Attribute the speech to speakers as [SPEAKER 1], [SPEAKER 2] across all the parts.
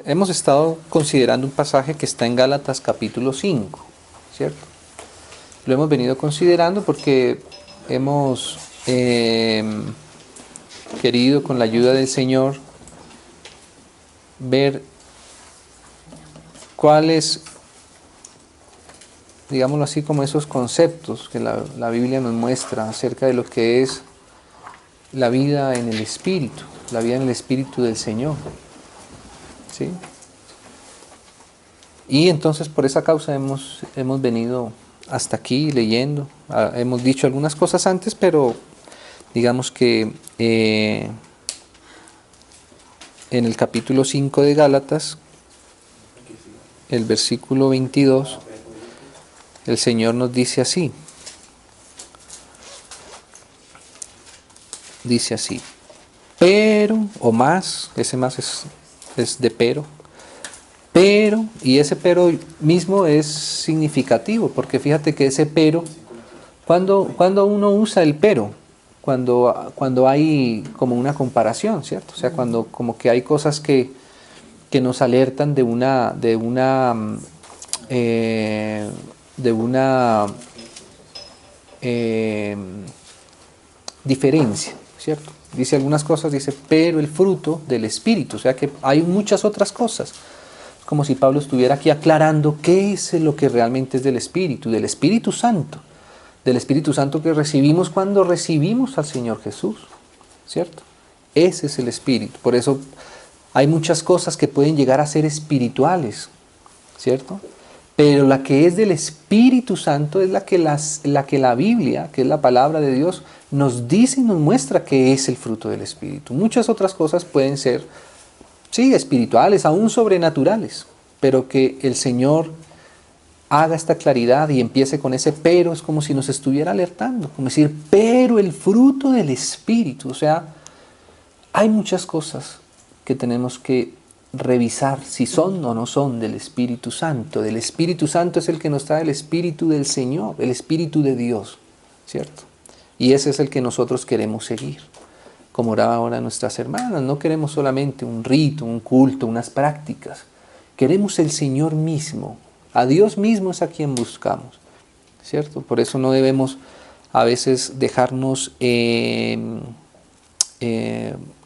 [SPEAKER 1] hemos estado considerando un pasaje que está en Gálatas capítulo 5, ¿cierto? Lo hemos venido considerando porque hemos querido, con la ayuda del Señor, ver cuáles, digámoslo así, como esos conceptos que la Biblia nos muestra acerca de lo que es la vida en el Espíritu, la vida en el Espíritu del Señor, ¿sí? Y entonces por esa causa hemos venido hasta aquí leyendo. Hemos dicho algunas cosas antes, pero digamos que en el capítulo 5 de Gálatas, el versículo 22, el Señor nos dice así. Dice así: pero, o más, ese más es de pero, y ese pero mismo es significativo, porque fíjate que ese pero, cuando uno usa el pero, cuando hay como una comparación, ¿cierto? O sea, cuando como que hay cosas que nos alertan de una diferencia, ¿cierto? Dice algunas cosas, dice, pero el fruto del Espíritu, o sea que hay muchas otras cosas. Es como si Pablo estuviera aquí aclarando qué es lo que realmente es del Espíritu Santo, del Espíritu Santo que recibimos cuando recibimos al Señor Jesús, ¿cierto? Ese es el Espíritu. Por eso hay muchas cosas que pueden llegar a ser espirituales, ¿cierto? Pero la que es del Espíritu Santo es la que la Biblia, que es la palabra de Dios, nos dice y nos muestra que es el fruto del Espíritu. Muchas otras cosas pueden ser, sí, espirituales, aún sobrenaturales, pero que el Señor haga esta claridad y empiece con ese pero, es como si nos estuviera alertando, como decir, pero el fruto del Espíritu. O sea, hay muchas cosas que tenemos que revisar si son o no son del Espíritu Santo. Del Espíritu Santo es el que nos trae el Espíritu del Señor, el Espíritu de Dios, ¿cierto? Y ese es el que nosotros queremos seguir. Como oraba ahora nuestras hermanas, no queremos solamente un rito, un culto, unas prácticas. Queremos el Señor mismo. A Dios mismo es a quien buscamos, ¿cierto? Por eso no debemos a veces dejarnos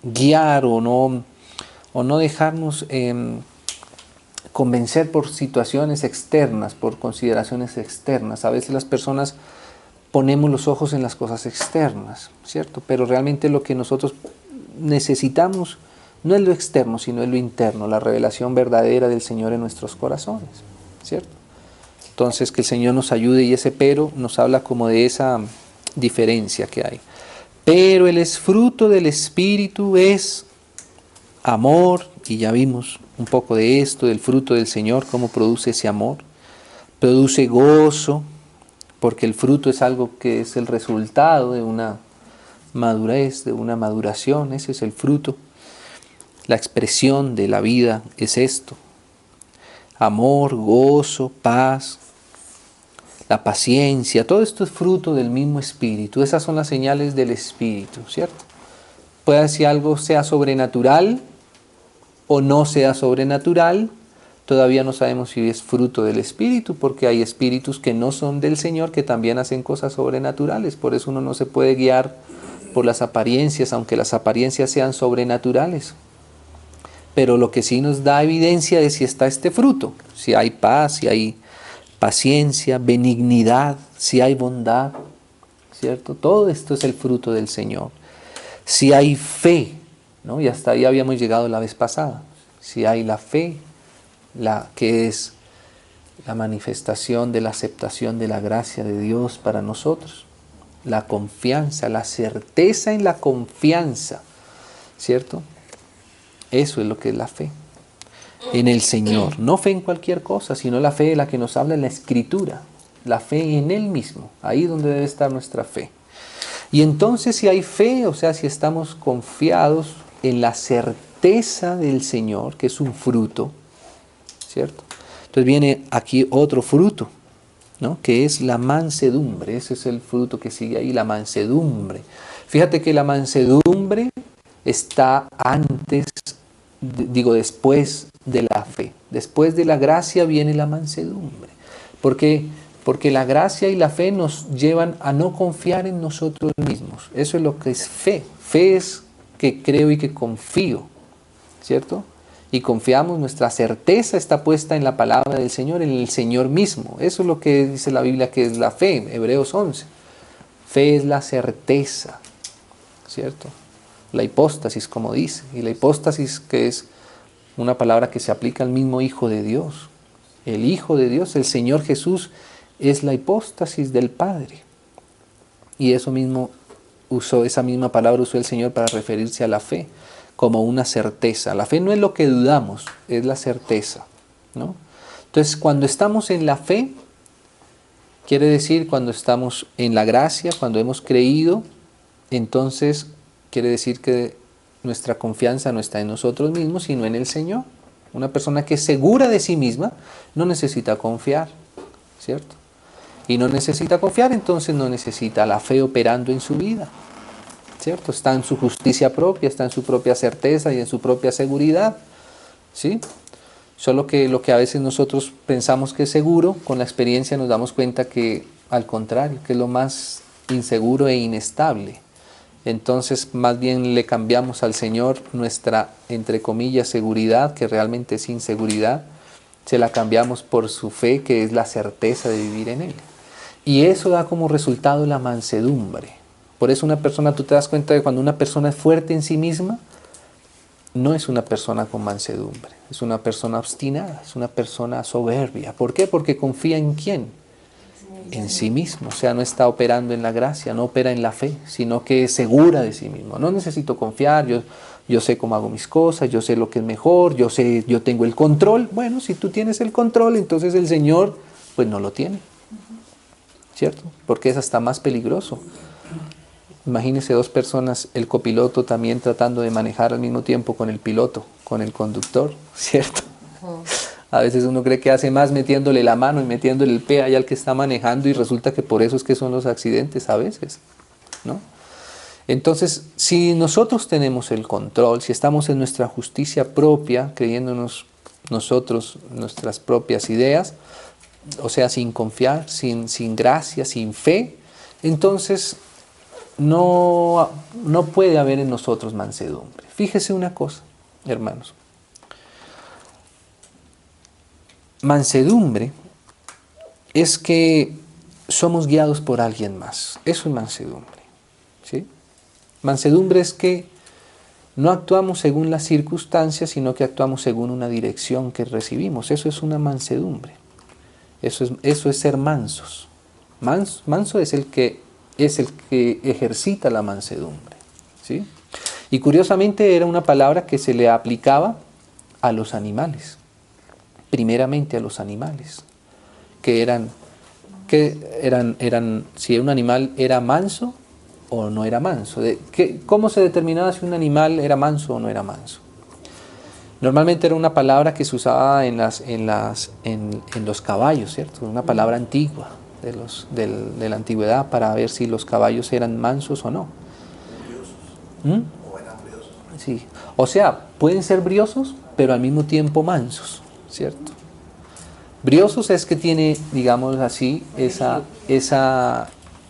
[SPEAKER 1] guiar o no dejarnos convencer por situaciones externas, por consideraciones externas. A veces las personas ponemos los ojos en las cosas externas, ¿cierto? Pero realmente lo que nosotros necesitamos no es lo externo, sino es lo interno, la revelación verdadera del Señor en nuestros corazones, ¿cierto? Entonces, que el Señor nos ayude, y ese pero nos habla como de esa diferencia que hay. Pero el fruto del Espíritu es amor, y ya vimos un poco de esto, del fruto del Señor, cómo produce ese amor. Produce gozo, porque el fruto es algo que es el resultado de una madurez, de una maduración. Ese es el fruto. La expresión de la vida es esto: amor, gozo, paz, la paciencia. Todo esto es fruto del mismo Espíritu. Esas son las señales del Espíritu, ¿cierto? Puede ser algo sea sobrenatural o no sea sobrenatural, todavía no sabemos si es fruto del Espíritu, porque hay espíritus que no son del Señor que también hacen cosas sobrenaturales. Por eso uno no se puede guiar por las apariencias, aunque las apariencias sean sobrenaturales. Pero lo que sí nos da evidencia de si está este fruto, si hay paz, si hay paciencia, benignidad, si hay bondad, ¿cierto? Todo esto es el fruto del Señor. Si hay fe, ¿no? Y hasta ahí habíamos llegado la vez pasada. Si hay la fe, que es la manifestación de la aceptación de la gracia de Dios para nosotros, la confianza, la certeza en la confianza, ¿cierto? Eso es lo que es la fe en el Señor. No fe en cualquier cosa, sino la fe de la que nos habla en la Escritura, la fe en Él mismo. Ahí es donde debe estar nuestra fe. Y entonces, si hay fe, o sea, si estamos confiados en la certeza del Señor, que es un fruto, ¿cierto? Entonces viene aquí otro fruto, ¿no? Que es la mansedumbre. Ese es el fruto que sigue ahí, la mansedumbre. Fíjate que la mansedumbre está antes después de la fe. Después de la gracia viene la mansedumbre. Porque la gracia y la fe nos llevan a no confiar en nosotros mismos. Eso es lo que es fe. Fe es que creo y que confío, ¿cierto? Y confiamos, nuestra certeza está puesta en la palabra del Señor, en el Señor mismo. Eso es lo que dice la Biblia que es la fe, Hebreos 11. Fe es la certeza, ¿cierto? La hipóstasis, como dice. Y la hipóstasis, que es una palabra que se aplica al mismo Hijo de Dios. El Hijo de Dios, el Señor Jesús, es la hipóstasis del Padre. Y esa misma palabra usó el Señor para referirse a la fe, como una certeza. La fe no es lo que dudamos, es la certeza, ¿no? Entonces, cuando estamos en la fe, quiere decir cuando estamos en la gracia, cuando hemos creído, entonces quiere decir que nuestra confianza no está en nosotros mismos, sino en el Señor. Una persona que es segura de sí misma no necesita confiar, ¿cierto? Y no necesita confiar, entonces no necesita la fe operando en su vida, ¿cierto? Está en su justicia propia, está en su propia certeza y en su propia seguridad, ¿sí? Solo que lo que a veces nosotros pensamos que es seguro, con la experiencia nos damos cuenta que al contrario, que es lo más inseguro e inestable. Entonces más bien le cambiamos al Señor nuestra, entre comillas, seguridad, que realmente es inseguridad, se la cambiamos por su fe, que es la certeza de vivir en Él. Y eso da como resultado la mansedumbre. Por eso una persona, tú te das cuenta de cuando una persona es fuerte en sí misma, no es una persona con mansedumbre, es una persona obstinada, es una persona soberbia. ¿Por qué? Porque confía en ¿quién? En sí mismo. O sea, no está operando en la gracia, no opera en la fe, sino que es segura de sí mismo. No necesito confiar, yo sé cómo hago mis cosas, yo sé lo que es mejor, yo tengo el control. Bueno, si tú tienes el control, entonces el Señor pues no lo tiene, ¿cierto? Porque es hasta más peligroso. Imagínense dos personas, el copiloto también tratando de manejar al mismo tiempo con el piloto, con el conductor, ¿cierto? A veces uno cree que hace más metiéndole la mano y metiéndole el pie allá al que está manejando y resulta que por eso es que son los accidentes a veces, ¿no? Entonces, si nosotros tenemos el control, si estamos en nuestra justicia propia, creyéndonos nosotros nuestras propias ideas, o sea, sin confiar, sin gracia, sin fe, entonces no puede haber en nosotros mansedumbre. Fíjese una cosa, hermanos. Mansedumbre es que somos guiados por alguien más. Eso es mansedumbre, ¿sí? Mansedumbre es que no actuamos según las circunstancias, sino que actuamos según una dirección que recibimos. Eso es una mansedumbre. Eso es ser mansos. Manso es el que ejercita la mansedumbre, ¿sí? Y curiosamente era una palabra que se le aplicaba a los animales, primeramente a los animales, que eran si un animal era manso o no era manso. ¿Cómo se determinaba si un animal era manso o no era manso? Normalmente era una palabra que se usaba en los caballos, ¿cierto? Una palabra antigua de la antigüedad para ver si los caballos eran mansos o no.
[SPEAKER 2] O eran briosos.
[SPEAKER 1] Sí. O sea, pueden ser briosos, pero al mismo tiempo mansos, ¿cierto? Briosos es que tiene, digámoslo así, esa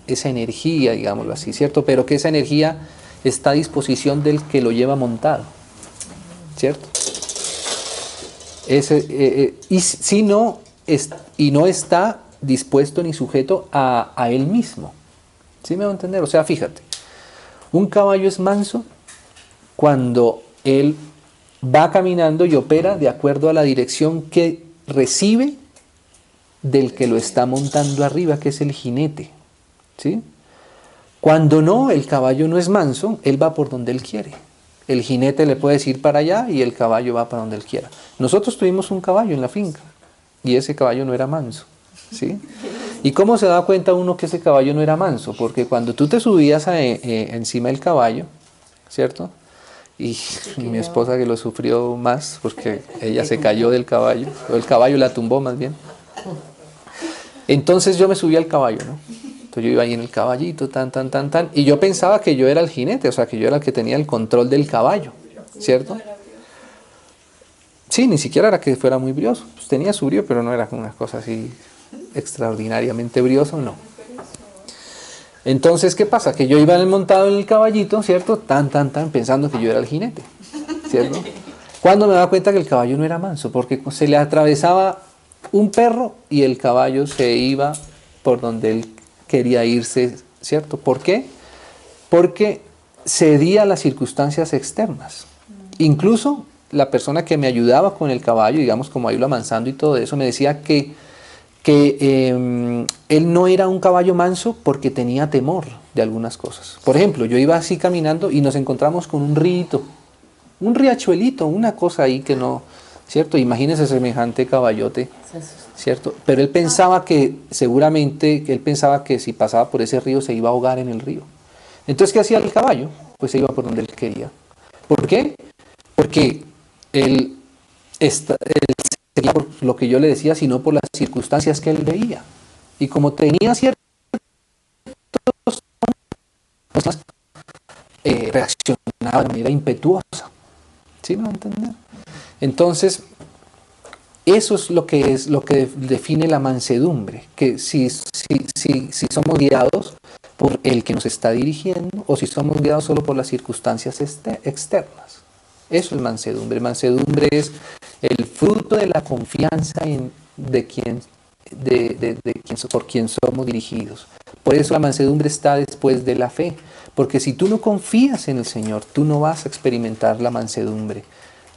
[SPEAKER 1] energía, digámoslo así, ¿cierto? Pero que esa energía está a disposición del que lo lleva montado, ¿cierto? Y no está dispuesto ni sujeto a él mismo. ¿Sí me va a entender? O sea, fíjate, un caballo es manso cuando él va caminando y opera de acuerdo a la dirección que recibe del que lo está montando arriba, que es el jinete, ¿sí? Cuando no, el caballo no es manso, él va por donde él quiere. El jinete le puede ir para allá y el caballo va para donde él quiera. Nosotros tuvimos un caballo en la finca y ese caballo no era manso, ¿sí? ¿Y cómo se da cuenta uno que ese caballo no era manso? Porque cuando tú te subías encima del caballo, ¿cierto? Y mi esposa que lo sufrió más porque ella se cayó del caballo, o el caballo la tumbó más bien. Entonces yo me subí al caballo, ¿no? Entonces yo iba ahí en el caballito, y yo pensaba que yo era el jinete, o sea, que yo era el que tenía el control del caballo, ¿cierto? Sí, ni siquiera era que fuera muy brioso. Pues tenía su brío, pero no era una cosa así extraordinariamente brioso, no. Entonces, ¿qué pasa? Que yo iba montado en el caballito, ¿cierto? Pensando que yo era el jinete, ¿cierto? Cuando me daba cuenta que el caballo no era manso, porque se le atravesaba un perro y el caballo se iba por donde él quería irse, ¿cierto? ¿Por qué? Porque cedía a las circunstancias externas. Incluso la persona que me ayudaba con el caballo, digamos como a irlo amansando y todo eso, me decía que él no era un caballo manso porque tenía temor de algunas cosas. Por ejemplo, yo iba así caminando y nos encontramos con un rito, un riachuelito, una cosa ahí que no, ¿cierto? Imagínese semejante caballote, ¿cierto? Pero él pensaba que, seguramente, él pensaba que si pasaba por ese río se iba a ahogar en el río. Entonces, ¿qué hacía el caballo? Pues se iba por donde él quería. ¿Por qué? Porque él sería por lo que yo le decía, sino por las circunstancias que él veía. Y como tenía ciertos reaccionaba de manera impetuosa. ¿Sí me va a entender? Entonces, eso es lo que define la mansedumbre, que si somos guiados por el que nos está dirigiendo o si somos guiados solo por las circunstancias externas. Eso es mansedumbre. Mansedumbre es el fruto de la confianza por quien somos dirigidos. Por eso la mansedumbre está después de la fe, porque si tú no confías en el Señor, tú no vas a experimentar la mansedumbre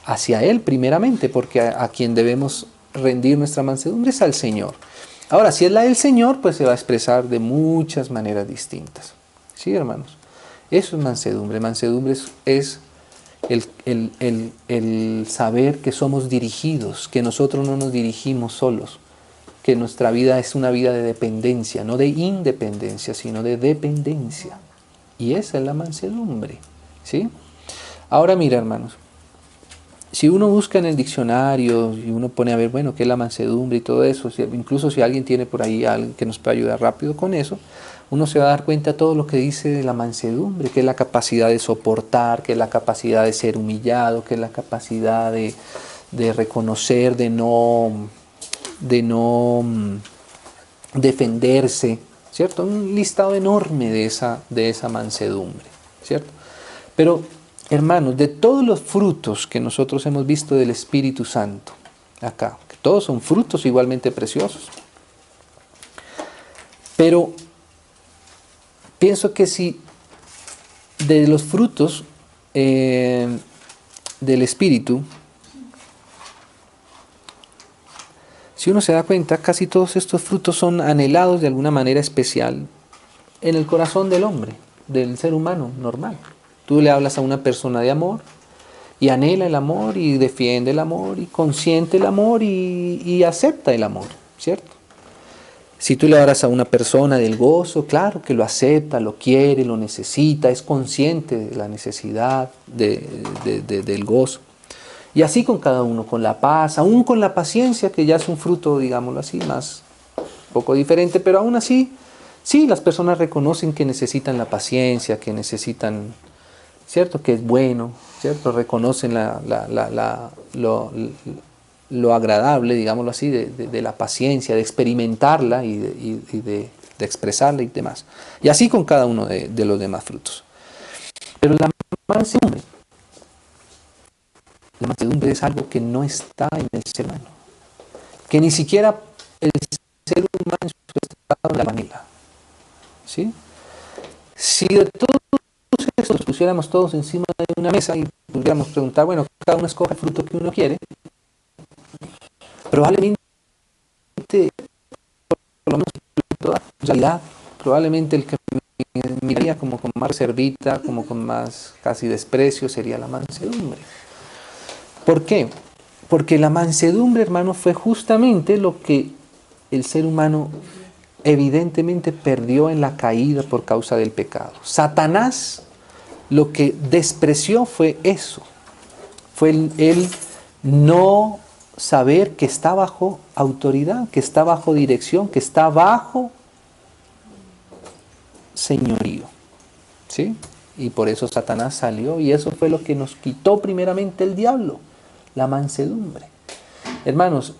[SPEAKER 1] hacia Él primeramente, porque a quien debemos rendir nuestra mansedumbre es al Señor. Ahora, si es la del Señor, pues se va a expresar de muchas maneras distintas. ¿Sí, hermanos? Eso es mansedumbre. Mansedumbre es el saber que somos dirigidos, que nosotros no nos dirigimos solos, que nuestra vida es una vida de dependencia, no de independencia, sino de dependencia. Y esa es la mansedumbre. ¿Sí? Ahora mira, hermanos, si uno busca en el diccionario y uno pone a ver, bueno, qué es la mansedumbre y todo eso, incluso si alguien tiene por ahí alguien que nos pueda ayudar rápido con eso, uno se va a dar cuenta de todo lo que dice de la mansedumbre, que es la capacidad de soportar, que es la capacidad de ser humillado, que es la capacidad de reconocer, de no defenderse, ¿cierto? Un listado enorme de esa mansedumbre, ¿cierto? Pero, hermanos, de todos los frutos que nosotros hemos visto del Espíritu Santo, acá, que todos son frutos igualmente preciosos, pero pienso que si de los frutos del Espíritu, si uno se da cuenta, casi todos estos frutos son anhelados de alguna manera especial en el corazón del hombre, del ser humano normal. Tú le hablas a una persona de amor y anhela el amor y defiende el amor y consiente el amor y acepta el amor, ¿cierto? Si tú le hablas a una persona del gozo, claro que lo acepta, lo quiere, lo necesita, es consciente de la necesidad del gozo. Y así con cada uno, con la paz, aún con la paciencia, que ya es un fruto, digámoslo así, más poco diferente, pero aún así, sí, las personas reconocen que necesitan la paciencia, que necesitan, ¿cierto? Que es bueno, ¿cierto? Reconocen lo agradable, digámoslo así, de la paciencia, de experimentarla y de expresarla y demás. Y así con cada uno de los demás frutos. Pero la mansedumbre es algo que no está en el ser humano, que ni siquiera el ser humano en su estado la anhela. ¿Sí? Si de todos estos pusiéramos todos encima de una mesa y pudiéramos preguntar, bueno, cada uno escoge el fruto que uno quiere, probablemente, por lo menos en toda realidad, probablemente el que miraría como con más reservita, como con más casi desprecio, sería la mansedumbre. ¿Por qué? Porque la mansedumbre, hermano, fue justamente lo que el ser humano evidentemente perdió en la caída por causa del pecado. Satanás lo que despreció fue eso, fue el no saber que está bajo autoridad, que está bajo dirección, que está bajo señorío. ¿Sí? Y por eso Satanás salió y eso fue lo que nos quitó primeramente el diablo. La mansedumbre. Hermanos,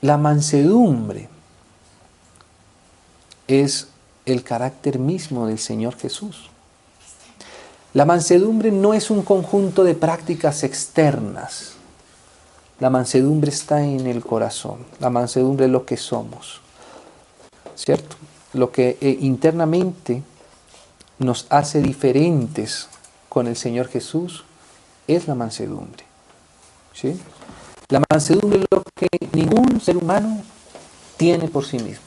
[SPEAKER 1] la mansedumbre es el carácter mismo del Señor Jesús. La mansedumbre no es un conjunto de prácticas externas. La mansedumbre está en el corazón. La mansedumbre es lo que somos, ¿cierto? Lo que internamente nos hace diferentes con el Señor Jesús es la mansedumbre, ¿sí? La mansedumbre es lo que ningún ser humano tiene por sí mismo.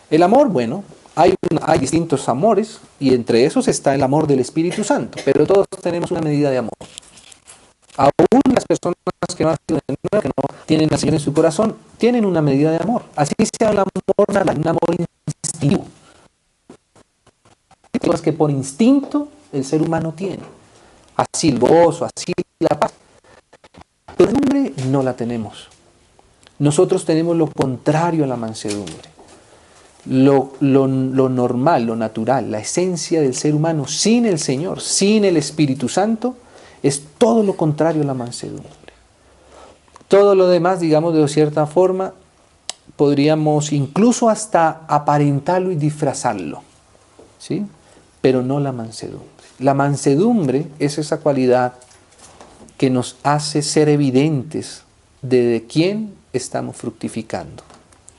[SPEAKER 1] El amor, bueno, hay distintos amores y entre esos está el amor del Espíritu Santo, pero todos tenemos una medida de amor. Aún las personas que no han sido de nuevo, que no tienen al Señor en su corazón, tienen una medida de amor. Así sea el amor natural, un amor instintivo. Cosas que por instinto el ser humano tiene. Así el gozo, así la paz. Pero la mansedumbre no la tenemos. Nosotros tenemos lo contrario a la mansedumbre. Lo normal, lo natural, la esencia del ser humano sin el Señor, sin el Espíritu Santo, es todo lo contrario a la mansedumbre. Todo lo demás, digamos de cierta forma, podríamos incluso hasta aparentarlo y disfrazarlo, ¿sí? Pero no la mansedumbre. La mansedumbre es esa cualidad que nos hace ser evidentes de quién estamos fructificando.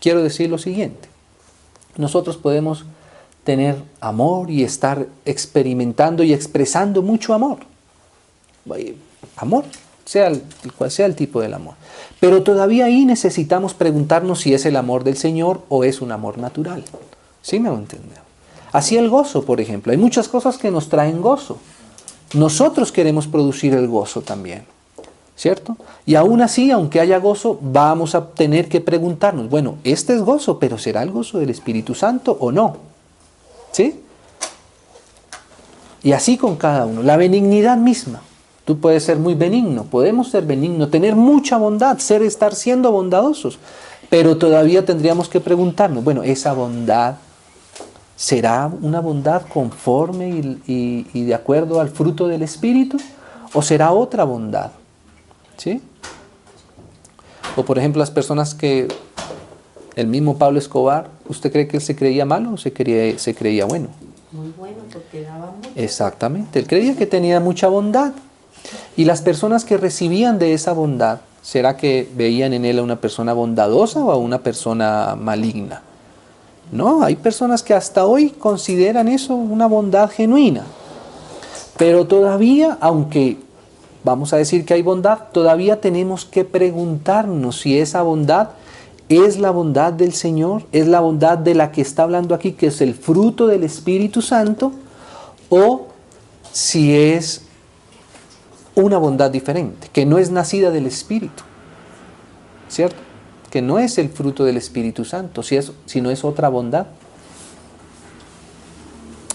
[SPEAKER 1] Quiero decir lo siguiente. Nosotros podemos tener amor y estar experimentando y expresando mucho amor. Amor, cual sea el tipo del amor. Pero todavía ahí necesitamos preguntarnos si es el amor del Señor o es un amor natural. ¿Sí me va a entender? Así el gozo, por ejemplo. Hay muchas cosas que nos traen gozo. Nosotros queremos producir el gozo también, ¿cierto? Y aún así, aunque haya gozo, vamos a tener que preguntarnos, bueno, este es gozo, pero ¿será el gozo del Espíritu Santo o no? ¿Sí? Y así con cada uno. La benignidad misma. Tú puedes ser muy benigno, podemos ser benignos, tener mucha bondad, estar siendo bondadosos, pero todavía tendríamos que preguntarnos, bueno, ¿esa bondad será una bondad conforme y de acuerdo al fruto del Espíritu? ¿O será otra bondad? ¿Sí? O por ejemplo las personas que, el mismo Pablo Escobar, ¿usted cree que él se creía malo o se creía bueno?
[SPEAKER 2] Muy bueno, porque daba mucho.
[SPEAKER 1] Exactamente, él creía que tenía mucha bondad. Y las personas que recibían de esa bondad, ¿será que veían en él a una persona bondadosa o a una persona maligna? No, hay personas que hasta hoy consideran eso una bondad genuina. Pero todavía, aunque vamos a decir que hay bondad, todavía tenemos que preguntarnos si esa bondad es la bondad del Señor, es la bondad de la que está hablando aquí, que es el fruto del Espíritu Santo, o si es una bondad diferente, que no es nacida del Espíritu, ¿cierto? Que no es el fruto del Espíritu Santo, sino es otra bondad.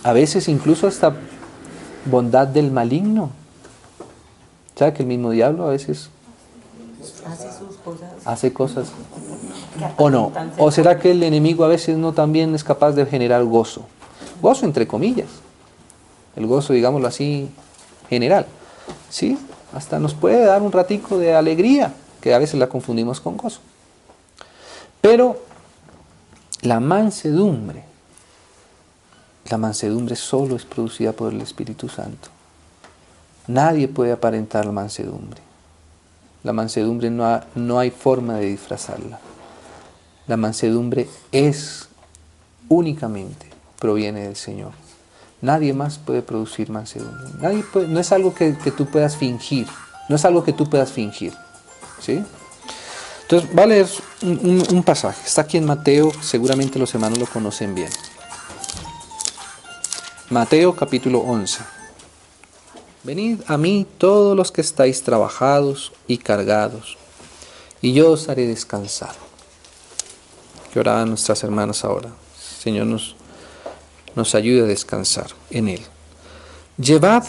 [SPEAKER 1] A veces incluso hasta bondad del maligno. ¿Sabe que el mismo diablo a veces hace cosas? ¿O no? ¿O será que el enemigo a veces no también es capaz de generar gozo? Gozo entre comillas. El gozo, digámoslo así, general. ¿Sí? Hasta nos puede dar un ratico de alegría, que a veces la confundimos con gozo. Pero la mansedumbre solo es producida por el Espíritu Santo. Nadie puede aparentar la mansedumbre. La mansedumbre no hay forma de disfrazarla. La mansedumbre únicamente proviene del Señor. Nadie más puede producir mansedumbre. No es algo que tú puedas fingir. No es algo que tú puedas fingir. ¿Sí? Entonces, va a leer un pasaje. Está aquí en Mateo, seguramente los hermanos lo conocen bien. Mateo capítulo 11. Venid a mí todos los que estáis trabajados y cargados, y yo os haré descansar. Que oraban nuestras hermanas ahora. Señor nos ayude a descansar en Él. Llevad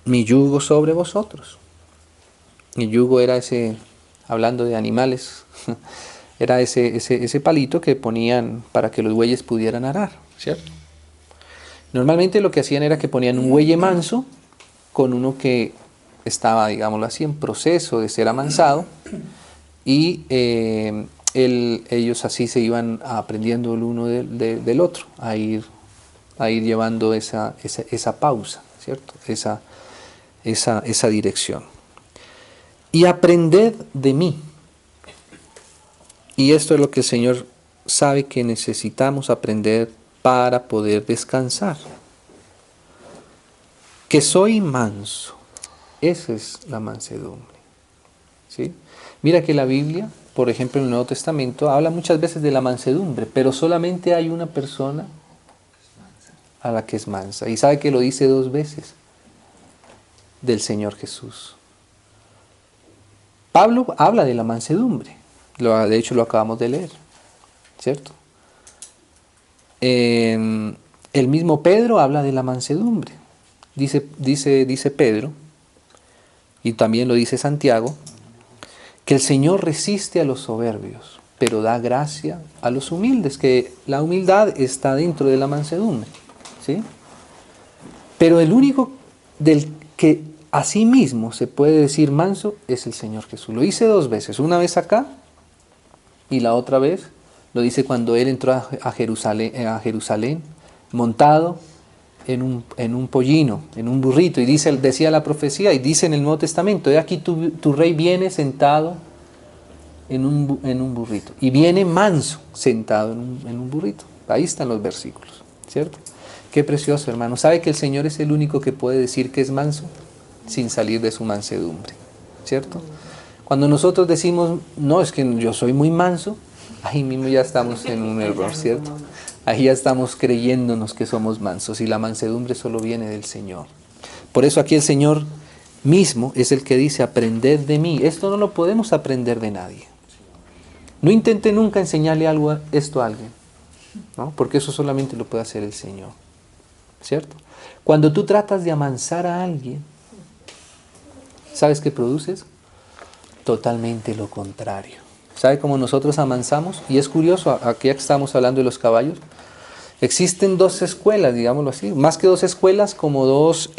[SPEAKER 1] mi yugo sobre vosotros. El yugo era ese, hablando de animales, era ese palito que ponían para que los bueyes pudieran arar, ¿cierto? Normalmente lo que hacían era que ponían un buey manso con uno que estaba, digámoslo así, en proceso de ser amansado, y ellos así se iban aprendiendo el uno del otro, a ir llevando esa pausa, ¿cierto? Esa dirección. Y aprended de mí. Y esto es lo que el Señor sabe que necesitamos aprender para poder descansar. Que soy manso. Esa es la mansedumbre. ¿Sí? Mira que la Biblia, por ejemplo en el Nuevo Testamento, habla muchas veces de la mansedumbre, pero solamente hay una persona a la que es mansa. Y sabe que lo dice 2 veces, del Señor Jesús. Pablo habla de la mansedumbre, de hecho lo acabamos de leer, ¿cierto? El mismo Pedro habla de la mansedumbre. Dice Pedro, y también lo dice Santiago, que el Señor resiste a los soberbios, pero da gracia a los humildes, que la humildad está dentro de la mansedumbre, ¿sí? Pero el único del que a sí mismo se puede decir manso es el Señor Jesús. Lo dice 2 veces, una vez acá y la otra vez lo dice cuando Él entró a Jerusalén montado en un pollino, en un burrito, y decía la profecía, y dice en el Nuevo Testamento, he aquí tu rey viene sentado en un burrito, y viene manso sentado en un burrito. Ahí están los versículos, ¿cierto? Qué precioso, hermano. ¿Sabe que el Señor es el único que puede decir que es manso sin salir de su mansedumbre? ¿Cierto? Cuando nosotros decimos, no, es que yo soy muy manso, ahí mismo ya estamos en un error, ¿cierto? Ahí ya estamos creyéndonos que somos mansos, y la mansedumbre solo viene del Señor. Por eso aquí el Señor mismo es el que dice, aprended de mí. Esto no lo podemos aprender de nadie. No intente nunca enseñarle esto a alguien, ¿no? Porque eso solamente lo puede hacer el Señor, ¿cierto? Cuando tú tratas de amansar a alguien, ¿sabes qué produces? Totalmente lo contrario. ¿Sabe cómo nosotros amansamos? Y es curioso, aquí estamos hablando de los caballos, existen 2 escuelas, digámoslo así, más que 2 escuelas, como 2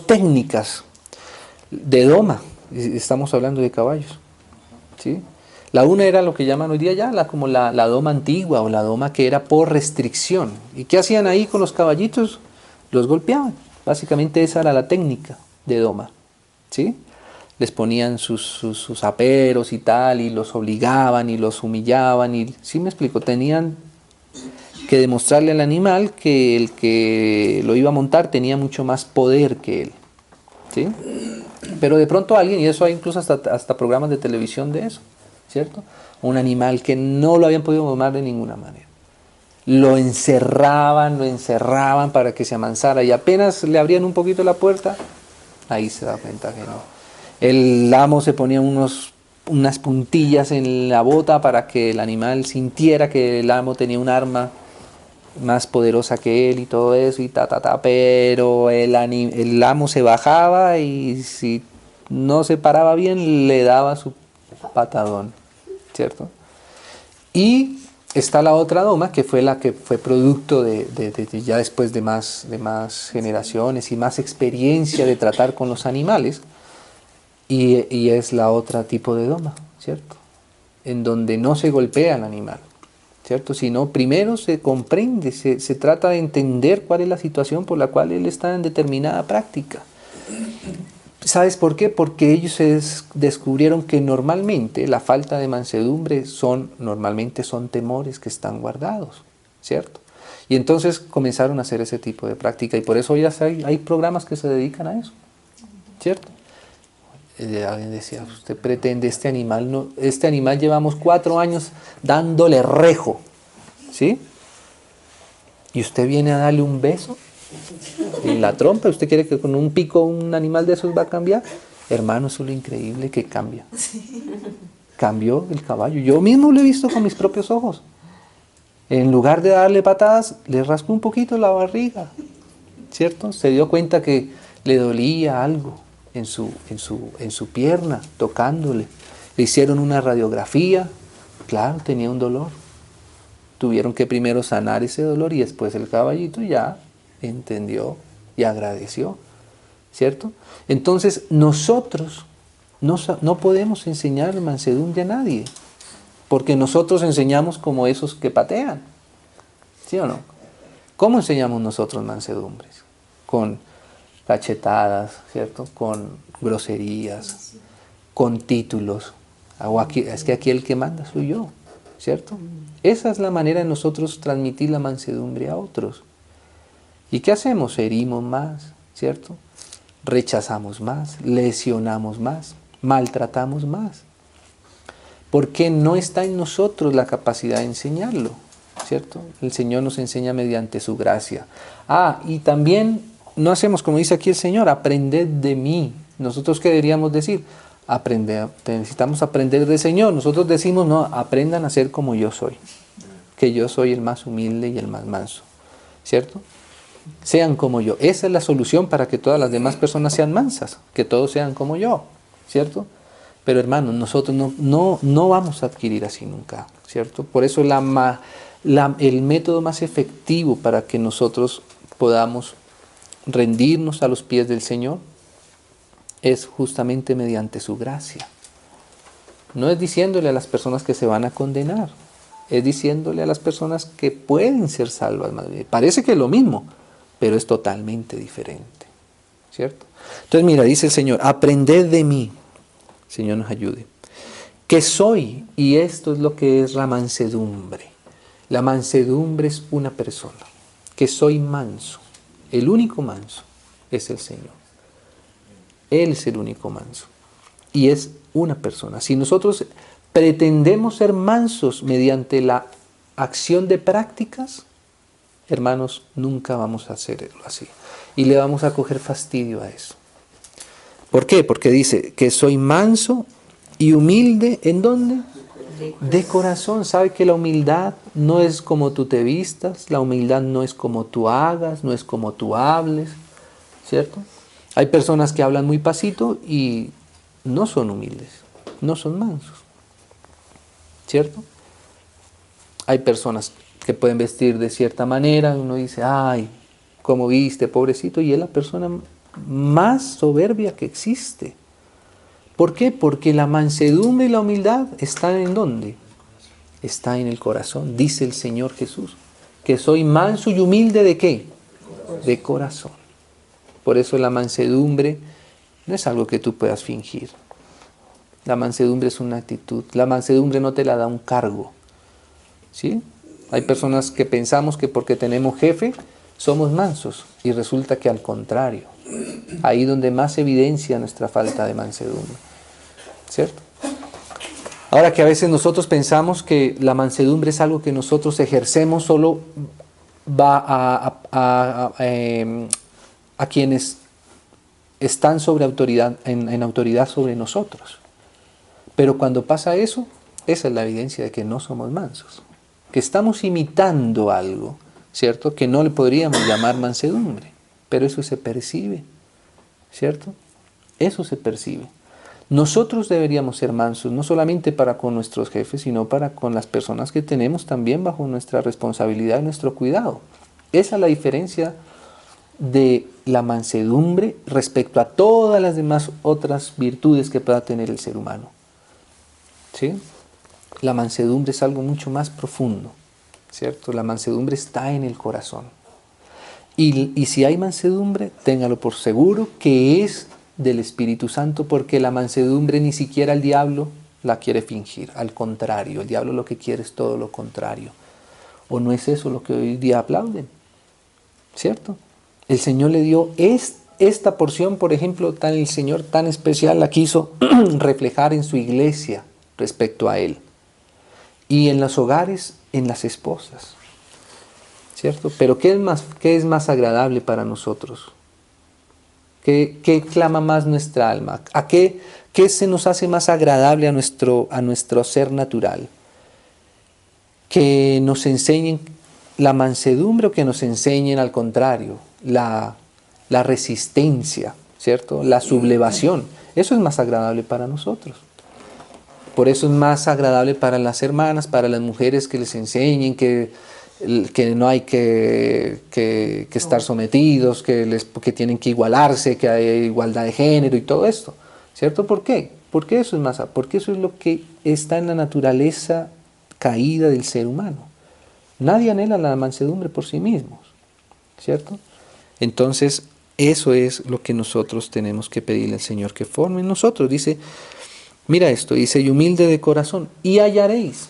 [SPEAKER 1] técnicas de doma. Estamos hablando de caballos, ¿sí? La una era lo que llaman hoy día ya como la doma antigua, o la doma que era por restricción. ¿Y qué hacían ahí con los caballitos? Los golpeaban. Básicamente esa era la técnica de doma, ¿sí? Les ponían sus aperos y tal, y los obligaban y los humillaban, y ¿sí me explico? Tenían que demostrarle al animal que el que lo iba a montar tenía mucho más poder que él, ¿sí? Pero de pronto alguien, y eso hay incluso hasta programas de televisión de eso, ¿cierto? Un animal que no lo habían podido domar de ninguna manera. Lo encerraban para que se amansara, y apenas le abrían un poquito la puerta, ahí se da cuenta que no. El amo se ponía unas puntillas en la bota para que el animal sintiera que el amo tenía un arma más poderosa que él y todo eso, y pero el amo se bajaba, y si no se paraba bien le daba su patadón, ¿cierto? Y está la otra doma, que fue la que fue producto de ya después de más generaciones y más experiencia de tratar con los animales, y es la otra tipo de doma, ¿cierto? En donde no se golpea al animal, ¿cierto? Sino primero se comprende, se trata de entender cuál es la situación por la cual él está en determinada práctica. ¿Sabes por qué? Porque ellos descubrieron que normalmente la falta de mansedumbre normalmente son temores que están guardados, ¿cierto? Y entonces comenzaron a hacer ese tipo de práctica, y por eso ya hay programas que se dedican a eso, ¿cierto? Alguien decía, usted pretende, este animal llevamos 4 años dándole rejo, ¿sí? Y usted viene a darle un beso en la trompa. ¿Usted cree que con un pico un animal de esos va a cambiar? Hermano, eso es lo increíble que cambia. Cambió el caballo. Yo mismo lo he visto con mis propios ojos. En lugar de darle patadas, le raspó un poquito la barriga, ¿cierto? Se dio cuenta que le dolía algo en su pierna, tocándole. Le hicieron una radiografía, claro, tenía un dolor. Tuvieron que primero sanar ese dolor, y después el caballito ya entendió y agradeció. ¿cierto? Entonces nosotros no podemos enseñar mansedumbre a nadie, porque nosotros enseñamos como esos que patean, ¿sí o no? ¿Cómo enseñamos nosotros mansedumbres? Con cachetadas, ¿cierto? Con groserías, con títulos. Es que aquí el que manda soy yo, ¿cierto? Esa es la manera de nosotros transmitir la mansedumbre a otros. ¿Y qué hacemos? Herimos más, ¿cierto? Rechazamos más, lesionamos más, maltratamos más. Porque no está en nosotros la capacidad de enseñarlo, ¿cierto? El Señor nos enseña mediante su gracia. Y también no hacemos como dice aquí el Señor, aprended de mí. ¿Nosotros qué deberíamos decir? Necesitamos aprender del Señor. Nosotros decimos, no, aprendan a ser como yo soy, que yo soy el más humilde y el más manso, ¿cierto? Sean como yo. Esa es la solución para que todas las demás personas sean mansas, que todos sean como yo, ¿cierto? Pero hermanos, nosotros no vamos a adquirir así nunca, ¿cierto? Por eso el método más efectivo para que nosotros podamos rendirnos a los pies del Señor es justamente mediante su gracia. No es diciéndole a las personas que se van a condenar, es diciéndole a las personas que pueden ser salvas. Parece que es lo mismo, pero es totalmente diferente, ¿cierto? Entonces mira, dice el Señor, aprended de mí, Señor nos ayude, que soy, y esto es lo que es la mansedumbre. La mansedumbre es una persona, que soy manso. El único manso es el Señor. Él es el único manso. Y es una persona. Si nosotros pretendemos ser mansos mediante la acción de prácticas, hermanos, nunca vamos a hacerlo así. Y le vamos a coger fastidio a eso. ¿Por qué? Porque dice que soy manso y humilde. ¿En dónde? De corazón. Sabe que la humildad no es como tú te vistas, la humildad no es como tú hagas, no es como tú hables, ¿cierto? Hay personas que hablan muy pasito y no son humildes, no son mansos, ¿cierto? Hay personas que pueden vestir de cierta manera, uno dice, ay, cómo viste, pobrecito, y es la persona más soberbia que existe. ¿Por qué? Porque la mansedumbre y la humildad están ¿en dónde? Está en el corazón. Dice el Señor Jesús, que soy manso y humilde ¿de qué? De corazón. Por eso la mansedumbre no es algo que tú puedas fingir. La mansedumbre es una actitud. La mansedumbre no te la da un cargo, ¿sí? Hay personas que pensamos que porque tenemos jefe somos mansos y resulta que al contrario. Ahí donde más evidencia nuestra falta de mansedumbre, ¿cierto? Ahora que a veces nosotros pensamos que la mansedumbre es algo que nosotros ejercemos solo va a quienes están sobre autoridad, en autoridad sobre nosotros. Pero cuando pasa eso, esa es la evidencia de que no somos mansos, que estamos imitando algo, ¿cierto? Que no le podríamos llamar mansedumbre, pero eso se percibe, ¿cierto? Eso se percibe. Nosotros deberíamos ser mansos, no solamente para con nuestros jefes, sino para con las personas que tenemos también bajo nuestra responsabilidad y nuestro cuidado. Esa es la diferencia de la mansedumbre respecto a todas las demás otras virtudes que pueda tener el ser humano, ¿sí? La mansedumbre es algo mucho más profundo, ¿cierto? La mansedumbre está en el corazón. Y si hay mansedumbre, téngalo por seguro que es del Espíritu Santo, porque la mansedumbre ni siquiera el diablo la quiere fingir. Al contrario, el diablo lo que quiere es todo lo contrario. ¿O no es eso lo que hoy día aplauden? ¿Cierto? El Señor le dio esta porción, por ejemplo, el Señor tan especial la quiso reflejar en su iglesia respecto a Él. Y en los hogares, en las esposas, ¿cierto? Pero ¿qué es más agradable para nosotros? ¿Qué clama más nuestra alma? ¿Qué se nos hace más agradable a nuestro ser natural? ¿Que nos enseñen la mansedumbre o que nos enseñen al contrario? La resistencia, ¿cierto? La sublevación. Eso es más agradable para nosotros. Por eso es más agradable para las hermanas, para las mujeres que les enseñen, que que no hay que estar sometidos, que tienen que igualarse, que hay igualdad de género y todo esto, ¿cierto? ¿Por qué? Porque eso es lo que está en la naturaleza caída del ser humano. Nadie anhela la mansedumbre por sí mismos, ¿cierto? Entonces, eso es lo que nosotros tenemos que pedirle al Señor que forme en nosotros. Dice, mira esto, dice, y humilde de corazón, y hallaréis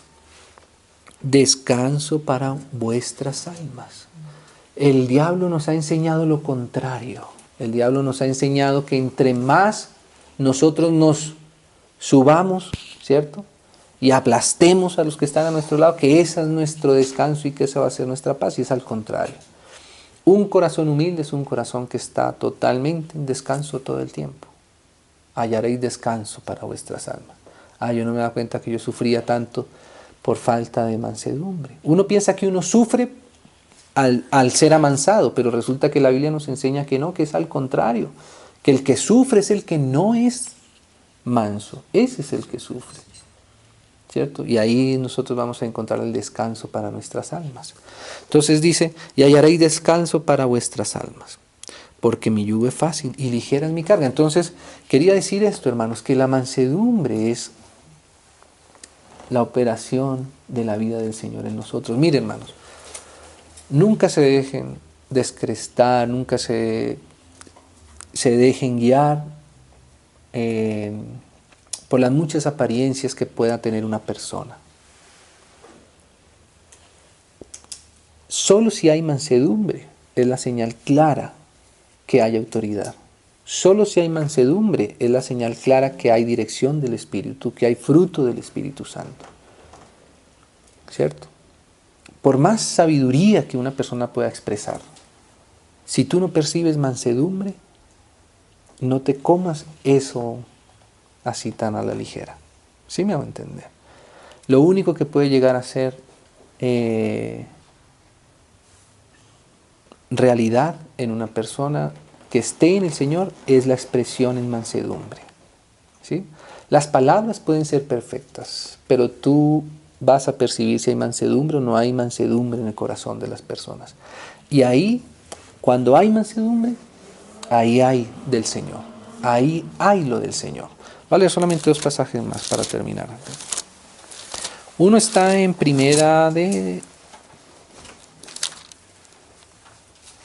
[SPEAKER 1] descanso para vuestras almas. El diablo nos ha enseñado lo contrario. El diablo nos ha enseñado que entre más nosotros nos subamos, ¿cierto?, y aplastemos a los que están a nuestro lado, que ese es nuestro descanso y que esa va a ser nuestra paz, y es al contrario. Un corazón humilde es un corazón que está totalmente en descanso todo el tiempo. Hallaréis descanso para vuestras almas. Yo no me da cuenta que yo sufría tanto por falta de mansedumbre. Uno piensa que uno sufre al ser amansado, pero resulta que la Biblia nos enseña que no, que es al contrario, que el que sufre es el que no es manso, ese es el que sufre, ¿cierto? Y ahí nosotros vamos a encontrar el descanso para nuestras almas. Entonces dice, y hallaréis descanso para vuestras almas, porque mi yugo es fácil y ligera es mi carga. Entonces, quería decir esto, hermanos, que la mansedumbre es la operación de la vida del Señor en nosotros. Miren, hermanos, nunca se dejen descrestar, nunca se dejen guiar por las muchas apariencias que pueda tener una persona. Solo si hay mansedumbre es la señal clara que hay autoridad. Solo si hay mansedumbre es la señal clara que hay dirección del Espíritu, que hay fruto del Espíritu Santo. ¿Cierto? Por más sabiduría que una persona pueda expresar, si tú no percibes mansedumbre, no te comas eso así tan a la ligera. ¿Sí me hago entender? Lo único que puede llegar a ser realidad en una persona que esté en el Señor es la expresión en mansedumbre. ¿Sí? Las palabras pueden ser perfectas, pero tú vas a percibir si hay mansedumbre o no hay mansedumbre en el corazón de las personas. Y ahí, cuando hay mansedumbre, ahí hay del Señor. Ahí hay lo del Señor. Vale, solamente 2 pasajes más para terminar. Uno está en primera de...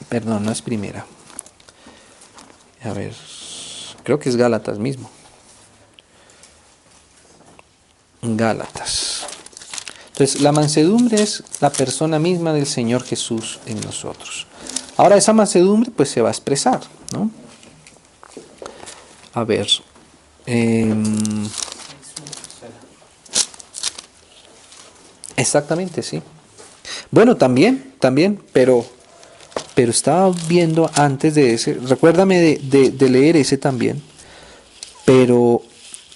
[SPEAKER 1] Perdón, no es primera. A ver, creo que es Gálatas mismo. Gálatas. Entonces, la mansedumbre es la persona misma del Señor Jesús en nosotros. Ahora, esa mansedumbre pues se va a expresar, ¿no? A ver. Exactamente, sí. Bueno, también, pero estaba viendo antes de ese, recuérdame de leer ese también, pero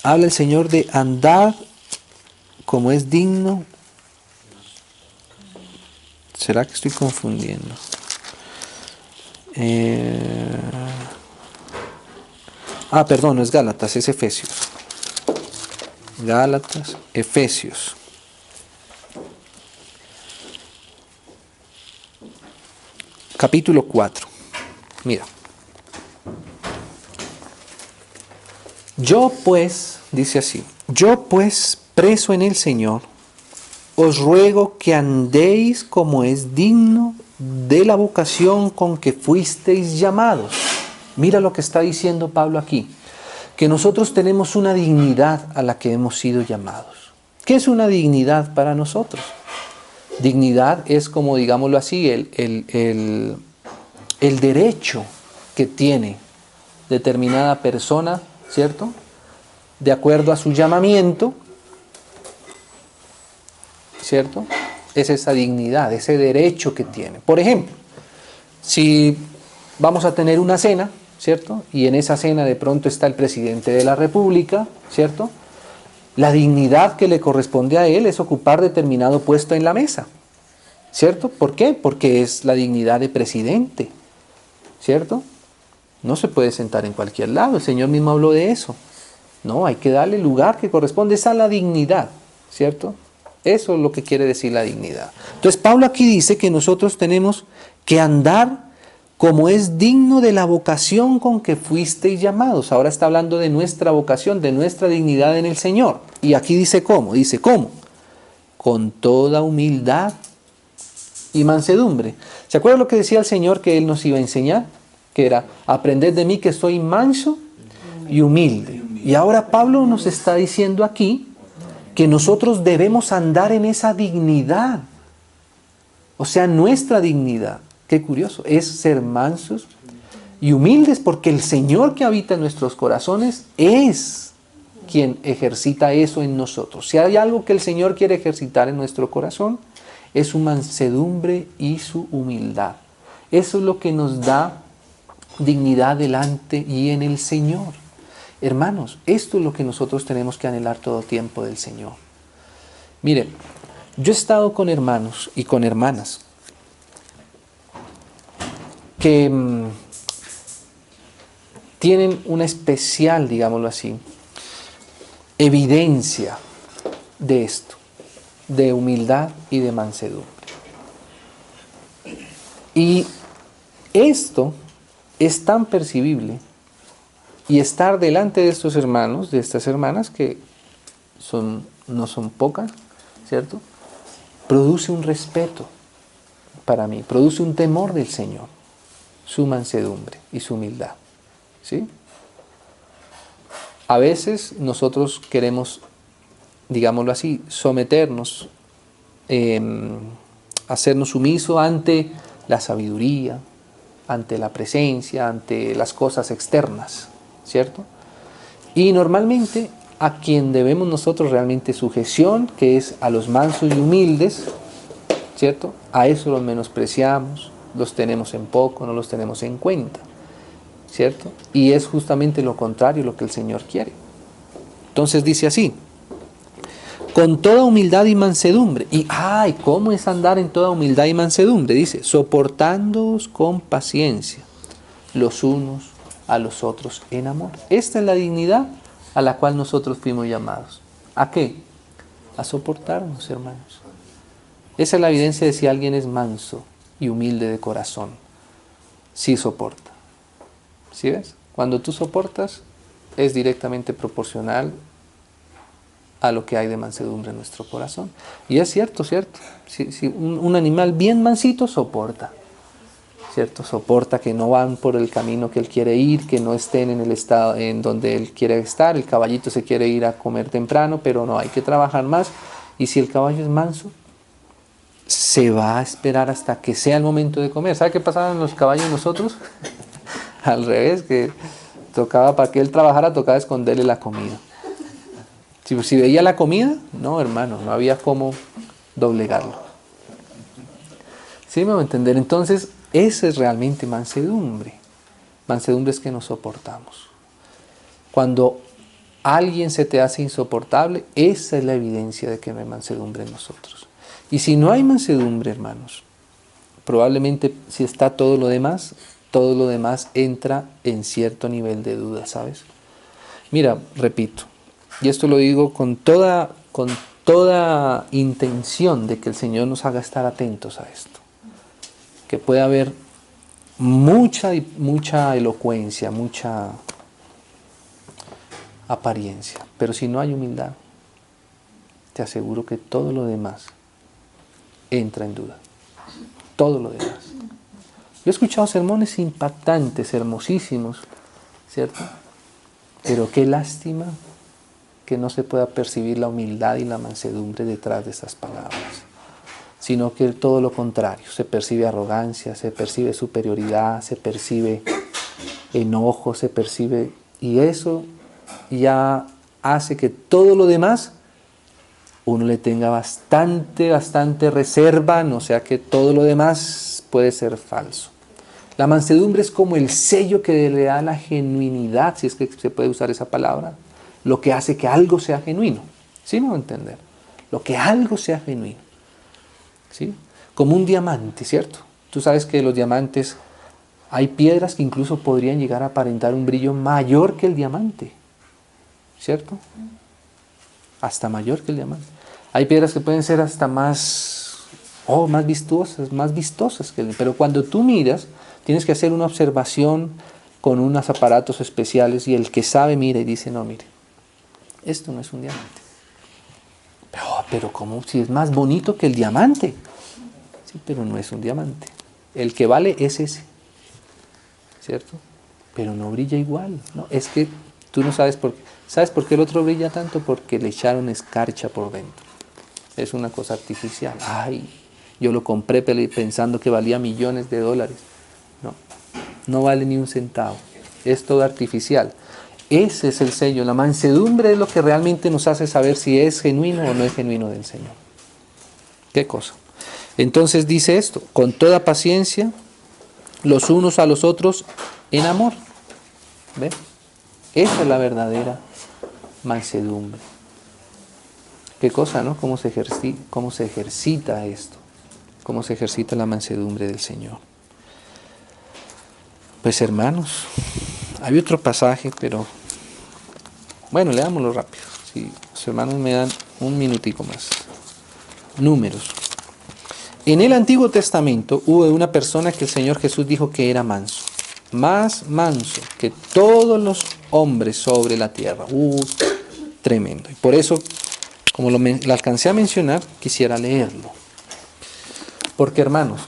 [SPEAKER 1] habla el Señor de andar como es digno. ¿Será que estoy confundiendo? Perdón, no es Gálatas, es Efesios. Gálatas, Efesios. Capítulo 4. Mira. Yo pues, dice así, yo pues, preso en el Señor, os ruego que andéis como es digno de la vocación con que fuisteis llamados. Mira lo que está diciendo Pablo aquí, que nosotros tenemos una dignidad a la que hemos sido llamados. ¿Qué es una dignidad para nosotros? Dignidad es, como digámoslo así, el derecho que tiene determinada persona, ¿cierto?, de acuerdo a su llamamiento, ¿cierto? Es esa dignidad, ese derecho que tiene. Por ejemplo, si vamos a tener una cena, ¿cierto?, y en esa cena de pronto está el presidente de la República, ¿cierto?, la dignidad que le corresponde a él es ocupar determinado puesto en la mesa, ¿cierto? ¿Por qué? Porque es la dignidad de presidente, ¿cierto? No se puede sentar en cualquier lado, el Señor mismo habló de eso. No, hay que darle el lugar que corresponde, esa es la dignidad, ¿cierto? Eso es lo que quiere decir la dignidad. Entonces Pablo aquí dice que nosotros tenemos que andar como es digno de la vocación con que fuisteis llamados. Ahora está hablando de nuestra vocación, de nuestra dignidad en el Señor. Y aquí dice cómo, con toda humildad y mansedumbre. ¿Se acuerdan lo que decía el Señor que Él nos iba a enseñar? Que era, aprended de mí que soy manso y humilde. Y ahora Pablo nos está diciendo aquí que nosotros debemos andar en esa dignidad. O sea, nuestra dignidad. Qué curioso, es ser mansos y humildes porque el Señor que habita en nuestros corazones es quien ejercita eso en nosotros. Si hay algo que el Señor quiere ejercitar en nuestro corazón, es su mansedumbre y su humildad. Eso es lo que nos da dignidad delante y en el Señor. Hermanos, esto es lo que nosotros tenemos que anhelar todo tiempo del Señor. Miren, yo he estado con hermanos y con hermanas que tienen una especial, digámoslo así, evidencia de esto, de humildad y de mansedumbre. Y esto es tan percibible y estar delante de estos hermanos, de estas hermanas que no son pocas, ¿cierto? Produce un respeto para mí, produce un temor del Señor, su mansedumbre y su humildad, ¿sí? A veces nosotros queremos, digámoslo así, someternos, hacernos sumisos ante la sabiduría, ante la presencia, ante las cosas externas, ¿cierto? Y normalmente a quien debemos nosotros realmente sujeción, que es a los mansos y humildes, ¿cierto? A eso los menospreciamos, los tenemos en poco, no los tenemos en cuenta, ¿cierto? Y es justamente lo contrario lo que el Señor quiere. Entonces dice así, con toda humildad y mansedumbre. Y ¿cómo es andar en toda humildad y mansedumbre? Dice, soportándoos con paciencia los unos a los otros en amor. Esta es la dignidad a la cual nosotros fuimos llamados. ¿A qué? A soportarnos, hermanos. Esa es la evidencia de si alguien es manso y humilde de corazón. Sí soporta. ¿Sí ves? Cuando tú soportas, es directamente proporcional a lo que hay de mansedumbre en nuestro corazón. Y es cierto, ¿cierto? Si un animal bien mansito soporta, ¿cierto? Soporta que no van por el camino que él quiere ir, que no estén en el estado en donde él quiere estar. El caballito se quiere ir a comer temprano, pero no, hay que trabajar más. Y si el caballo es manso, se va a esperar hasta que sea el momento de comer. ¿Sabe qué pasaba en los caballos nosotros? Al revés, que tocaba, para que él trabajara, tocaba esconderle la comida. Si veía la comida, no, hermano, no había cómo doblegarlo. ¿Sí me va a entender? Entonces, esa es realmente mansedumbre. Mansedumbre es que nos soportamos. Cuando alguien se te hace insoportable, esa es la evidencia de que no hay mansedumbre en nosotros. Y si no hay mansedumbre, hermanos, probablemente si está todo lo demás entra en cierto nivel de duda, ¿sabes? Mira, repito, y esto lo digo con toda intención de que el Señor nos haga estar atentos a esto. Que puede haber mucha elocuencia, mucha apariencia, pero si no hay humildad, te aseguro que todo lo demás entra en duda. Todo lo demás. Yo he escuchado sermones impactantes, hermosísimos, ¿cierto? Pero qué lástima que no se pueda percibir la humildad y la mansedumbre detrás de esas palabras, sino que todo lo contrario, se percibe arrogancia, se percibe superioridad, se percibe enojo, se percibe, y eso ya hace que todo lo demás uno le tenga bastante reserva, no sea que todo lo demás puede ser falso. La mansedumbre es como el sello que le da la genuinidad, si es que se puede usar esa palabra, lo que hace que algo sea genuino. ¿Sí me va a entender? Lo que algo sea genuino. ¿Sí? Como un diamante, ¿cierto? Tú sabes que los diamantes, hay piedras que incluso podrían llegar a aparentar un brillo mayor que el diamante, ¿cierto? Hasta mayor que el diamante. Hay piedras que pueden ser hasta más vistosas pero cuando tú miras, tienes que hacer una observación con unos aparatos especiales y el que sabe mira y dice, no, mire, esto no es un diamante. Pero ¿cómo? Si es más bonito que el diamante. Sí, pero no es un diamante. El que vale es ese, ¿cierto? Pero no brilla igual, ¿no? Es que tú no sabes por qué. ¿Sabes por qué el otro brilla tanto? Porque le echaron escarcha por dentro. Es una cosa artificial. Ay, yo lo compré pensando que valía millones de dólares. No, no vale ni un centavo. Es todo artificial. Ese es el sello. La mansedumbre es lo que realmente nos hace saber si es genuino o no es genuino del Señor. ¿Qué cosa? Entonces dice esto, con toda paciencia, los unos a los otros en amor. ¿Ve? Esa es la verdadera mansedumbre. ¿Qué cosa, no? ¿Cómo se ejercita esto? ¿Cómo se ejercita la mansedumbre del Señor? Pues hermanos, hay otro pasaje, pero bueno, leámoslo rápido. Si los hermanos me dan un minutico más. Números. En el Antiguo Testamento hubo una persona que el Señor Jesús dijo que era manso. Más manso que todos los hombres sobre la tierra. Tremendo. Y por eso, como lo alcancé a mencionar, quisiera leerlo. Porque, hermanos,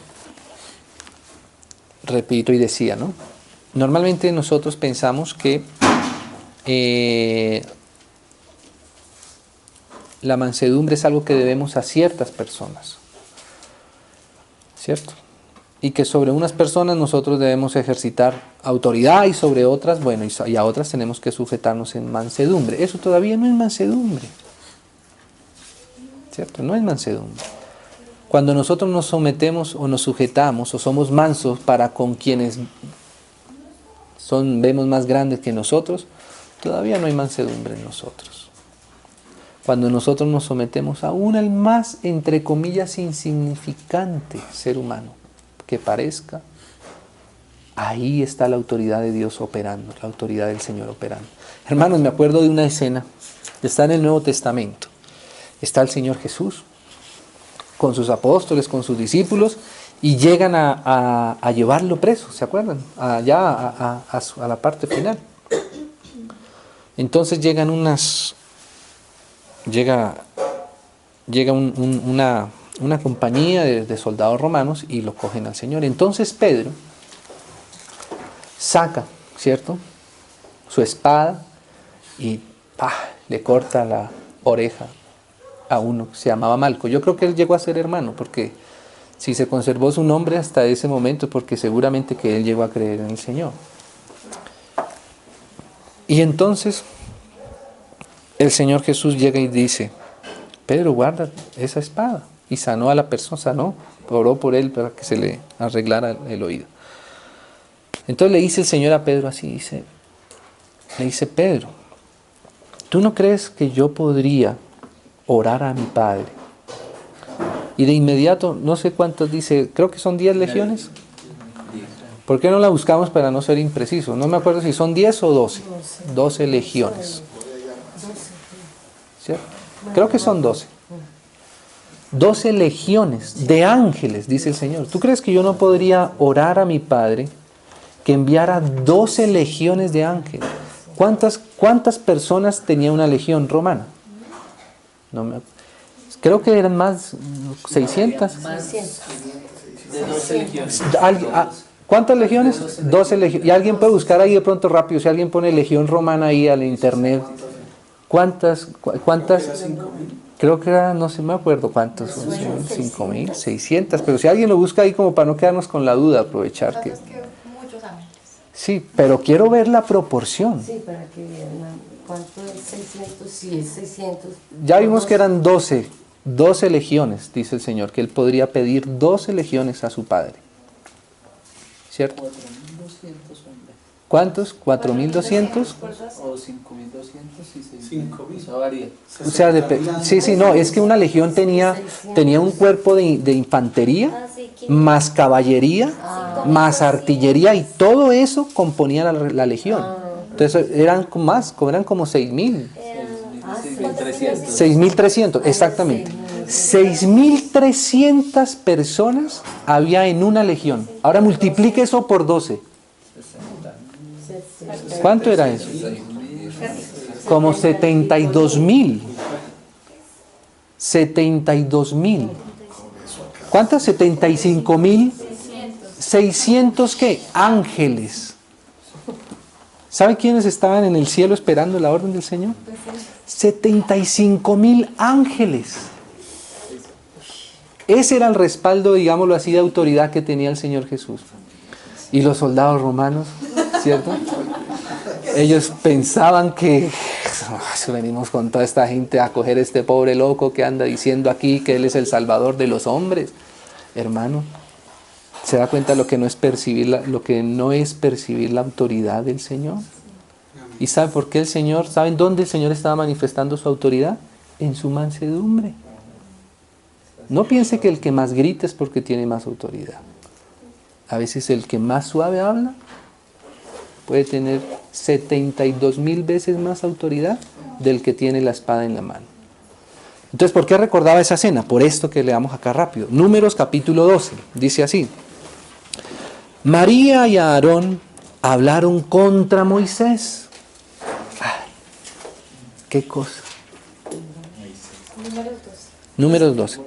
[SPEAKER 1] repito y decía, ¿no? Normalmente nosotros pensamos que la mansedumbre es algo que debemos a ciertas personas, ¿cierto? Y que sobre unas personas nosotros debemos ejercitar autoridad y sobre otras, bueno, y a otras tenemos que sujetarnos en mansedumbre. Eso todavía no es mansedumbre, ¿cierto? No es mansedumbre. Cuando nosotros nos sometemos o nos sujetamos o somos mansos para con quienes vemos más grandes que nosotros, todavía no hay mansedumbre en nosotros. Cuando nosotros nos sometemos aún al más, entre comillas, insignificante ser humano que parezca, ahí está la autoridad de Dios operando, la autoridad del Señor operando. Hermanos, me acuerdo de una escena, está en el Nuevo Testamento. Está el Señor Jesús con sus apóstoles, con sus discípulos, y llegan a llevarlo preso, ¿se acuerdan? Allá a la parte final. Entonces llega una compañía de soldados romanos y lo cogen al Señor. Entonces Pedro saca, ¿cierto?, su espada y le corta la oreja a uno que se llamaba Malco. Yo creo que él llegó a ser hermano, porque si se conservó su nombre hasta ese momento, porque seguramente que él llegó a creer en el Señor. Y entonces el Señor Jesús llega y dice, Pedro, guarda esa espada. Y sanó a la persona, oró por él para que se le arreglara el oído. Entonces le dice el Señor a Pedro así, le dice, Pedro, ¿tú no crees que yo podría orar a mi Padre? Y de inmediato, no sé cuántos dice, creo que son 10 legiones. ¿Por qué no la buscamos para no ser imprecisos? No me acuerdo si son 10 o 12. 12 legiones. ¿Cierto? Creo que son 12. 12 legiones de ángeles, dice el Señor. ¿Tú crees que yo no podría orar a mi Padre que enviara 12 legiones de ángeles? ¿Cuántas personas tenía una legión romana? Creo que eran más 600.
[SPEAKER 3] De 12 legiones.
[SPEAKER 1] ¿Cuántas legiones? 12 legiones. Y alguien puede buscar ahí de pronto rápido, si alguien pone legión romana ahí al internet. ¿Cuántas? Creo que era, no sé, me acuerdo cuántos son, 5.000, 600, pero si alguien lo busca ahí como para no quedarnos con la duda, aprovechar que...
[SPEAKER 2] Muchos ángeles.
[SPEAKER 1] Sí, pero quiero ver la proporción.
[SPEAKER 4] Sí, para que vean cuánto es 600, sí es 600.
[SPEAKER 1] Ya vimos que eran 12 legiones, dice el Señor, que Él podría pedir 12 legiones a su Padre. ¿Cierto?
[SPEAKER 3] 4.200 hombres.
[SPEAKER 1] ¿Cuántos? ¿4.200?
[SPEAKER 3] O 5.200 y 6.000. Eso varía.
[SPEAKER 1] O sea, sí, no, es que una legión tenía un cuerpo de infantería, más caballería, más artillería, y todo eso componía la legión. Entonces eran como 6.000.
[SPEAKER 3] 6.300.
[SPEAKER 1] 6.300, exactamente. 6.300 personas había en una legión. Ahora multiplique eso por 12. ¿Cuánto era eso? Como 72.000. 72.000. ¿Cuántas? 75.000. 600 ¿qué? Ángeles. ¿Sabe quiénes estaban en el cielo esperando la orden del Señor? 75.000 ángeles. Ese era el respaldo, digámoslo así, de autoridad que tenía el Señor Jesús. Y los soldados romanos, ¿cierto? Ellos pensaban que venimos con toda esta gente a coger a este pobre loco que anda diciendo aquí que Él es el Salvador de los hombres. Hermano, ¿se da cuenta lo que no es percibir la autoridad del Señor? ¿Y sabe por qué el Señor? ¿Saben dónde el Señor estaba manifestando su autoridad? En su mansedumbre. No piense que el que más grita es porque tiene más autoridad. A veces el que más suave habla puede tener 72.000 veces más autoridad del que tiene la espada en la mano. Entonces, ¿por qué recordaba esa cena? Por esto que leamos acá rápido. Números capítulo 12, dice así. María y Aarón hablaron contra Moisés. Ay, qué cosa. Números 12.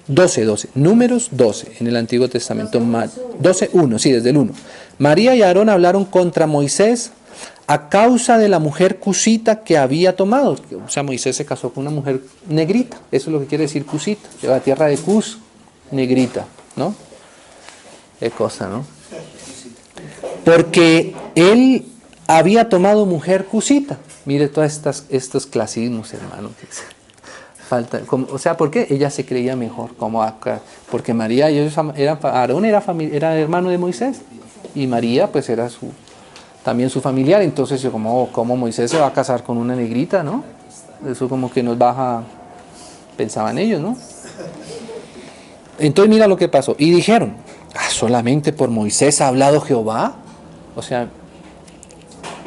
[SPEAKER 1] 12. Números 12 en el Antiguo Testamento. 12:1, sí, desde el 1. María y Aarón hablaron contra Moisés a causa de la mujer cusita que había tomado. O sea, Moisés se casó con una mujer negrita. Eso es lo que quiere decir cusita. De la tierra de Cus, negrita, ¿no? Qué cosa, ¿no? Porque él había tomado mujer cusita. Mire todos estos clasismos, hermano. Falta, o sea, ¿por qué? Ella se creía mejor, como acá, porque María, Aarón era hermano de Moisés, y María pues era también su familiar. Entonces yo como Moisés se va a casar con una negrita, ¿no? Eso como que nos baja, pensaban ellos, ¿no? Entonces mira lo que pasó, y dijeron, ¿solamente por Moisés ha hablado Jehová? O sea,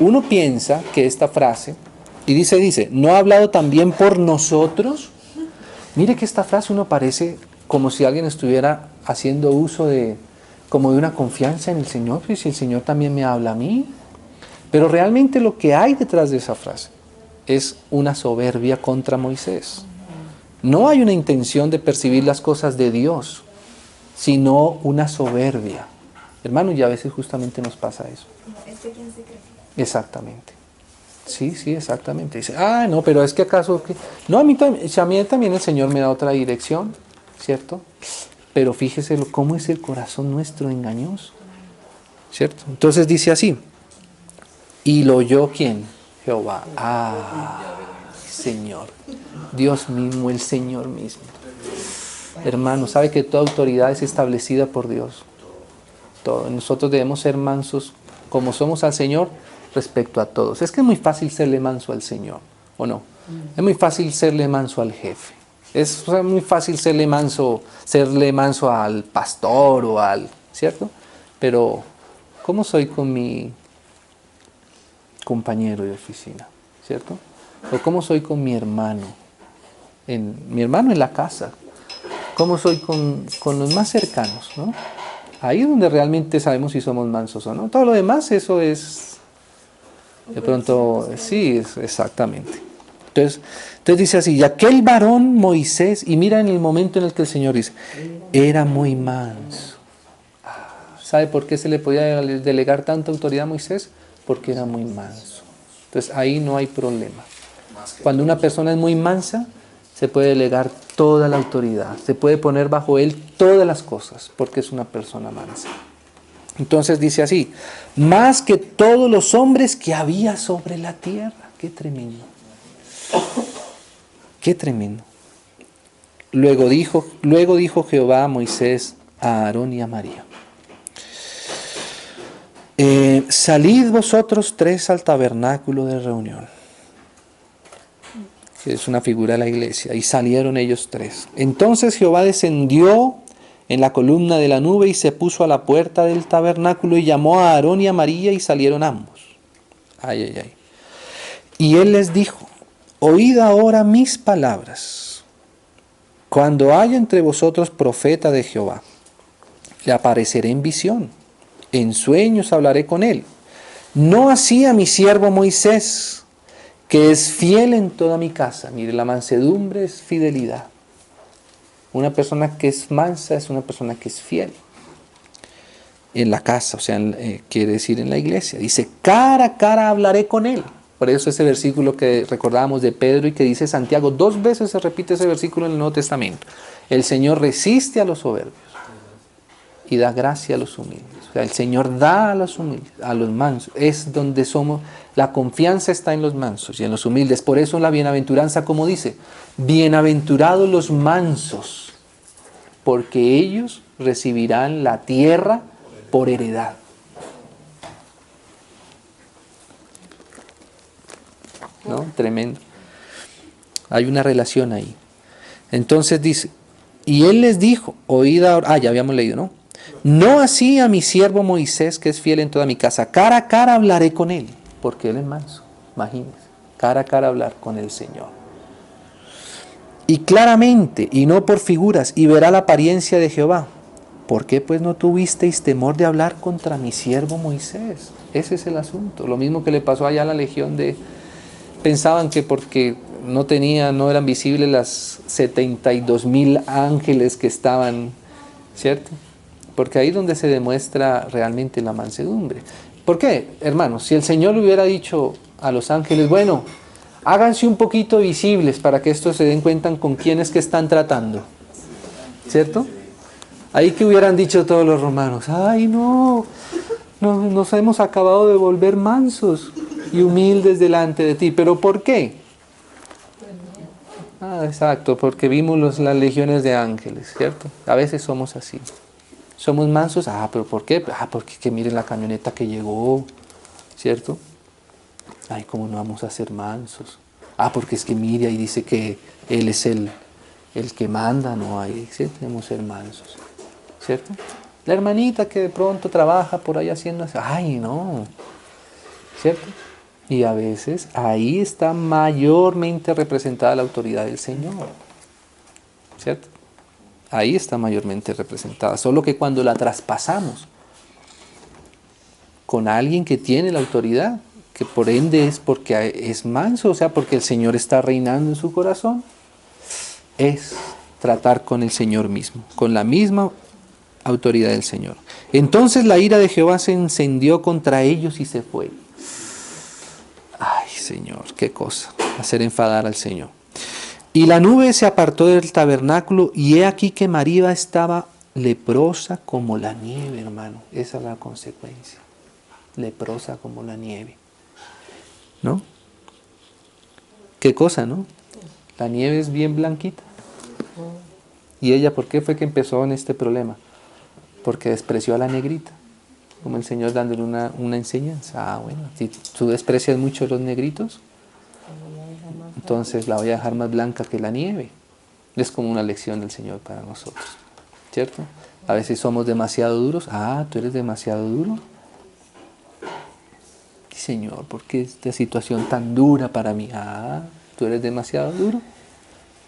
[SPEAKER 1] uno piensa que esta frase, y dice, ¿no ha hablado también por nosotros? Mire que esta frase uno parece como si alguien estuviera haciendo uso como de una confianza en el Señor, pues si el Señor también me habla a mí. Pero realmente lo que hay detrás de esa frase es una soberbia contra Moisés. No hay una intención de percibir las cosas de Dios, sino una soberbia. Hermano, y a veces justamente nos pasa eso.
[SPEAKER 2] ¿Este quién se cree?
[SPEAKER 1] Exactamente. Sí, exactamente. Dice, no, pero es que acaso... No, a mí también el Señor me da otra dirección, ¿cierto? Pero fíjese cómo es el corazón nuestro engañoso, ¿cierto? Entonces dice así, ¿y lo oyó quién? Jehová. Señor. Dios mismo, el Señor mismo. Hermano, ¿sabe que toda autoridad es establecida por Dios? Nosotros debemos ser mansos como somos al Señor respecto a todos. Es que es muy fácil serle manso al Señor, ¿o no? Es muy fácil serle manso al jefe. Es muy fácil serle manso al pastor ¿cierto? Pero, ¿cómo soy con mi compañero de oficina? ¿Cierto? O ¿cómo soy con mi hermano? Mi hermano en la casa. ¿Cómo soy con los más cercanos, ¿no? Ahí es donde realmente sabemos si somos mansos o no. Todo lo demás, eso es... De pronto, sí, exactamente. Entonces dice así, y aquel varón Moisés, y mira en el momento en el que el Señor dice, era muy manso. ¿Sabe por qué se le podía delegar tanta autoridad a Moisés? Porque era muy manso. Entonces ahí no hay problema. Cuando una persona es muy mansa, se puede delegar toda la autoridad, se puede poner bajo él todas las cosas, porque es una persona mansa. Entonces dice así, más que todos los hombres que había sobre la tierra. Qué tremendo. Qué tremendo. Luego dijo Jehová a Moisés, a Aarón y a María. Salid vosotros tres al tabernáculo de reunión, que es una figura de la iglesia, y salieron ellos tres. Entonces Jehová descendió en la columna de la nube y se puso a la puerta del tabernáculo y llamó a Aarón y a María y salieron ambos. Y él les dijo, oíd ahora mis palabras. Cuando haya entre vosotros profeta de Jehová, le apareceré en visión, en sueños hablaré con él. No así a mi siervo Moisés, que es fiel en toda mi casa. Mire, la mansedumbre es fidelidad. Una persona que es mansa es una persona que es fiel en la casa, o sea, quiere decir en la iglesia. Dice, cara a cara hablaré con él. Por eso ese versículo que recordábamos de Pedro y que dice Santiago, 2 veces se repite ese versículo en el Nuevo Testamento. El Señor resiste a los soberbios y da gracia a los humildes. O sea, el Señor da a los humildes, a los mansos. Es donde somos, la confianza está en los mansos y en los humildes. Por eso la bienaventuranza, como dice, bienaventurados los mansos, porque ellos recibirán la tierra por heredad. ¿No? Tremendo. Hay una relación ahí. Entonces dice, y él les dijo, oíd ahora, ya habíamos leído, ¿no? No así a mi siervo Moisés, que es fiel en toda mi casa. Cara a cara hablaré con él, porque él es manso. Imagínense, cara a cara hablar con el Señor. Y claramente, y no por figuras, y verá la apariencia de Jehová. ¿Por qué pues no tuvisteis temor de hablar contra mi siervo Moisés? Ese es el asunto. Lo mismo que le pasó allá a la legión de... Pensaban que porque no eran visibles las 72,000 ángeles que estaban, ¿cierto? Porque ahí es donde se demuestra realmente la mansedumbre. ¿Por qué, hermanos? Si el Señor le hubiera dicho a los ángeles, bueno, háganse un poquito visibles para que estos se den cuenta con quiénes que están tratando, ¿cierto? Ahí que hubieran dicho todos los romanos, ay no, nos hemos acabado de volver mansos y humildes delante de ti. ¿Pero por qué? Exacto, porque vimos las legiones de ángeles, ¿cierto? A veces somos así. Somos mansos, ¿pero por qué? Porque que miren la camioneta que llegó, ¿cierto? Ay, ¿cómo no vamos a ser mansos? Porque es que mire, ahí dice que él es el que manda, no, ahí sí tenemos que ser mansos, ¿cierto? La hermanita que de pronto trabaja por ahí haciendo así, ay, no, ¿cierto? Y a veces ahí está mayormente representada la autoridad del Señor, ¿cierto? Ahí está mayormente representada, solo que cuando la traspasamos con alguien que tiene la autoridad, que por ende es porque es manso, o sea, porque el Señor está reinando en su corazón, es tratar con el Señor mismo, con la misma autoridad del Señor. Entonces la ira de Jehová se encendió contra ellos y se fue. Ay, Señor, qué cosa, hacer enfadar al Señor. Y la nube se apartó del tabernáculo, y he aquí que María estaba leprosa como la nieve, hermano. Esa es la consecuencia. Leprosa como la nieve. ¿No? ¿Qué cosa, no? La nieve es bien blanquita. ¿Y ella por qué fue que empezó en este problema? Porque despreció a la negrita. Como el Señor dándole una enseñanza. Bueno, si tú desprecias mucho a los negritos, entonces la voy a dejar más blanca que la nieve. Es como una lección del Señor para nosotros, ¿cierto? A veces somos demasiado duros. ¿Tú eres demasiado duro? Sí, Señor, ¿por qué esta situación tan dura para mí? ¿Tú eres demasiado duro?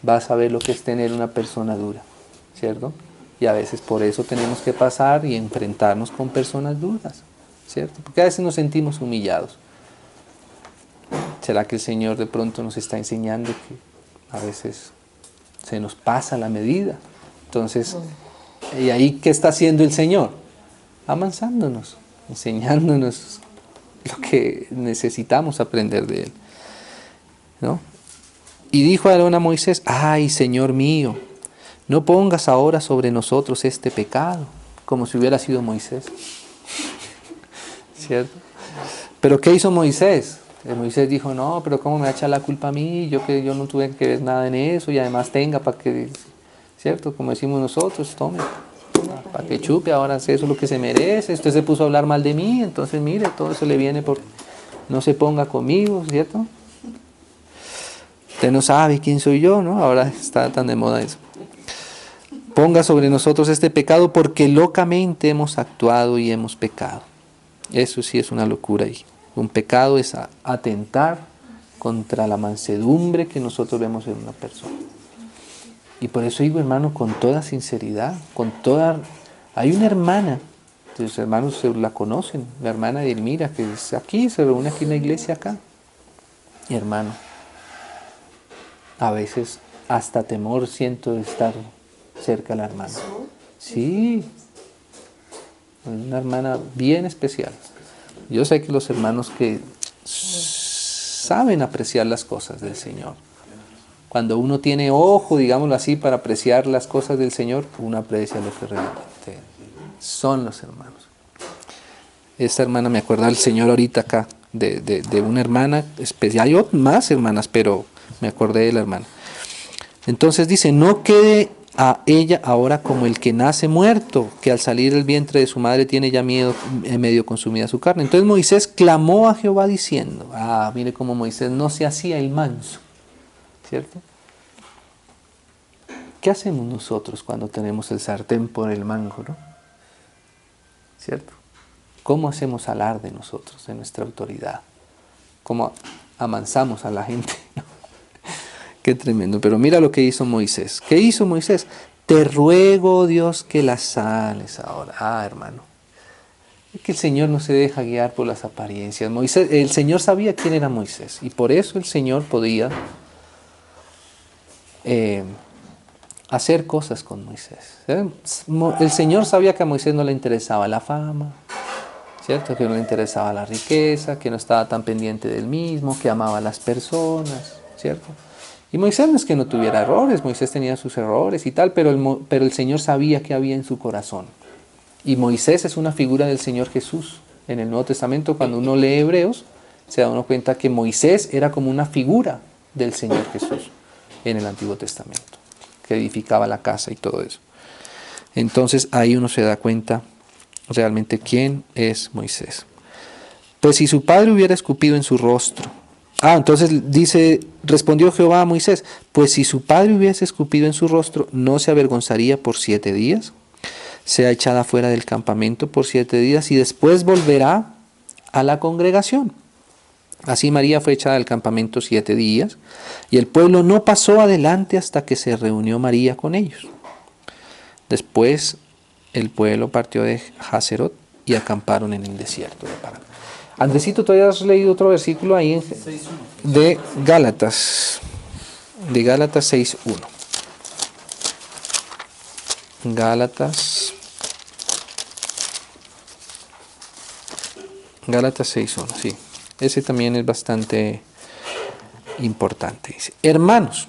[SPEAKER 1] Vas a ver lo que es tener una persona dura, ¿cierto? Y a veces por eso tenemos que pasar y enfrentarnos con personas duras, ¿cierto? Porque a veces nos sentimos humillados. ¿Será que el Señor de pronto nos está enseñando que a veces se nos pasa la medida? Entonces, ¿y ahí qué está haciendo el Señor? Amansándonos, enseñándonos lo que necesitamos aprender de Él, ¿no? Y dijo Aarón a Moisés, ay, Señor mío, no pongas ahora sobre nosotros este pecado, como si hubiera sido Moisés, ¿cierto? ¿Pero qué hizo Moisés? Moisés dijo, no, pero ¿cómo me va a echar la culpa a mí? Yo no tuve que ver nada en eso, y además tenga para que, ¿cierto? Como decimos nosotros, tome, para que chupe, ahora eso es lo que se merece. Usted se puso a hablar mal de mí, entonces mire, todo eso le viene por no se ponga conmigo, ¿cierto? Usted no sabe quién soy yo, ¿no? Ahora está tan de moda eso. Ponga sobre nosotros este pecado porque locamente hemos actuado y hemos pecado. Eso sí es una locura ahí. Un pecado es atentar contra la mansedumbre que nosotros vemos en una persona. Y por eso digo, hermano, con toda sinceridad, hay una hermana, tus hermanos la conocen, la hermana de Elmira, que es aquí, se reúne aquí en la iglesia acá. Y hermano, a veces hasta temor siento de estar cerca de la hermana. Sí, es una hermana bien especial. Yo sé que los hermanos que saben apreciar las cosas del Señor, cuando uno tiene ojo, digámoslo así, para apreciar las cosas del Señor, uno aprecia lo que realmente son los hermanos. Esta hermana, me acuerdo del Señor ahorita acá, de una hermana especial. Hay más hermanas, pero me acordé de la hermana. Entonces dice, no quede a ella ahora como el que nace muerto, que al salir del vientre de su madre tiene ya medio consumida su carne. Entonces Moisés clamó a Jehová diciendo, mire cómo Moisés no se hacía el manso, ¿cierto? ¿Qué hacemos nosotros cuando tenemos el sartén por el mango, no? ¿Cierto? ¿Cómo hacemos alarde nosotros de nuestra autoridad? ¿Cómo amansamos a la gente? Qué tremendo. Pero mira lo que hizo Moisés. ¿Qué hizo Moisés? Te ruego, Dios, que la sanes ahora. Hermano. Es que el Señor no se deja guiar por las apariencias. El Señor sabía quién era Moisés. Y por eso el Señor podía hacer cosas con Moisés. El Señor sabía que a Moisés no le interesaba la fama, ¿cierto? Que no le interesaba la riqueza, que no estaba tan pendiente del mismo, que amaba a las personas, ¿cierto? Y Moisés no es que no tuviera errores, Moisés tenía sus errores y tal, pero el Señor sabía qué había en su corazón. Y Moisés es una figura del Señor Jesús. En el Nuevo Testamento, cuando uno lee Hebreos, se da uno cuenta que Moisés era como una figura del Señor Jesús en el Antiguo Testamento, que edificaba la casa y todo eso. Entonces ahí uno se da cuenta realmente quién es Moisés. Pues si su padre hubiera escupido en su rostro. Entonces dice, respondió Jehová a Moisés, pues si su padre hubiese escupido en su rostro, ¿no se avergonzaría por 7 días? Sea echada fuera del campamento por 7 días y después volverá a la congregación. Así María fue echada del campamento 7 días y el pueblo no pasó adelante hasta que se reunió María con ellos. Después el pueblo partió de Hazerot y acamparon en el desierto de Parán. Andresito, ¿todavía has leído otro versículo ahí de Gálatas? De Gálatas 6.1. Gálatas 6.1, sí. Ese también es bastante importante. Dice, hermanos,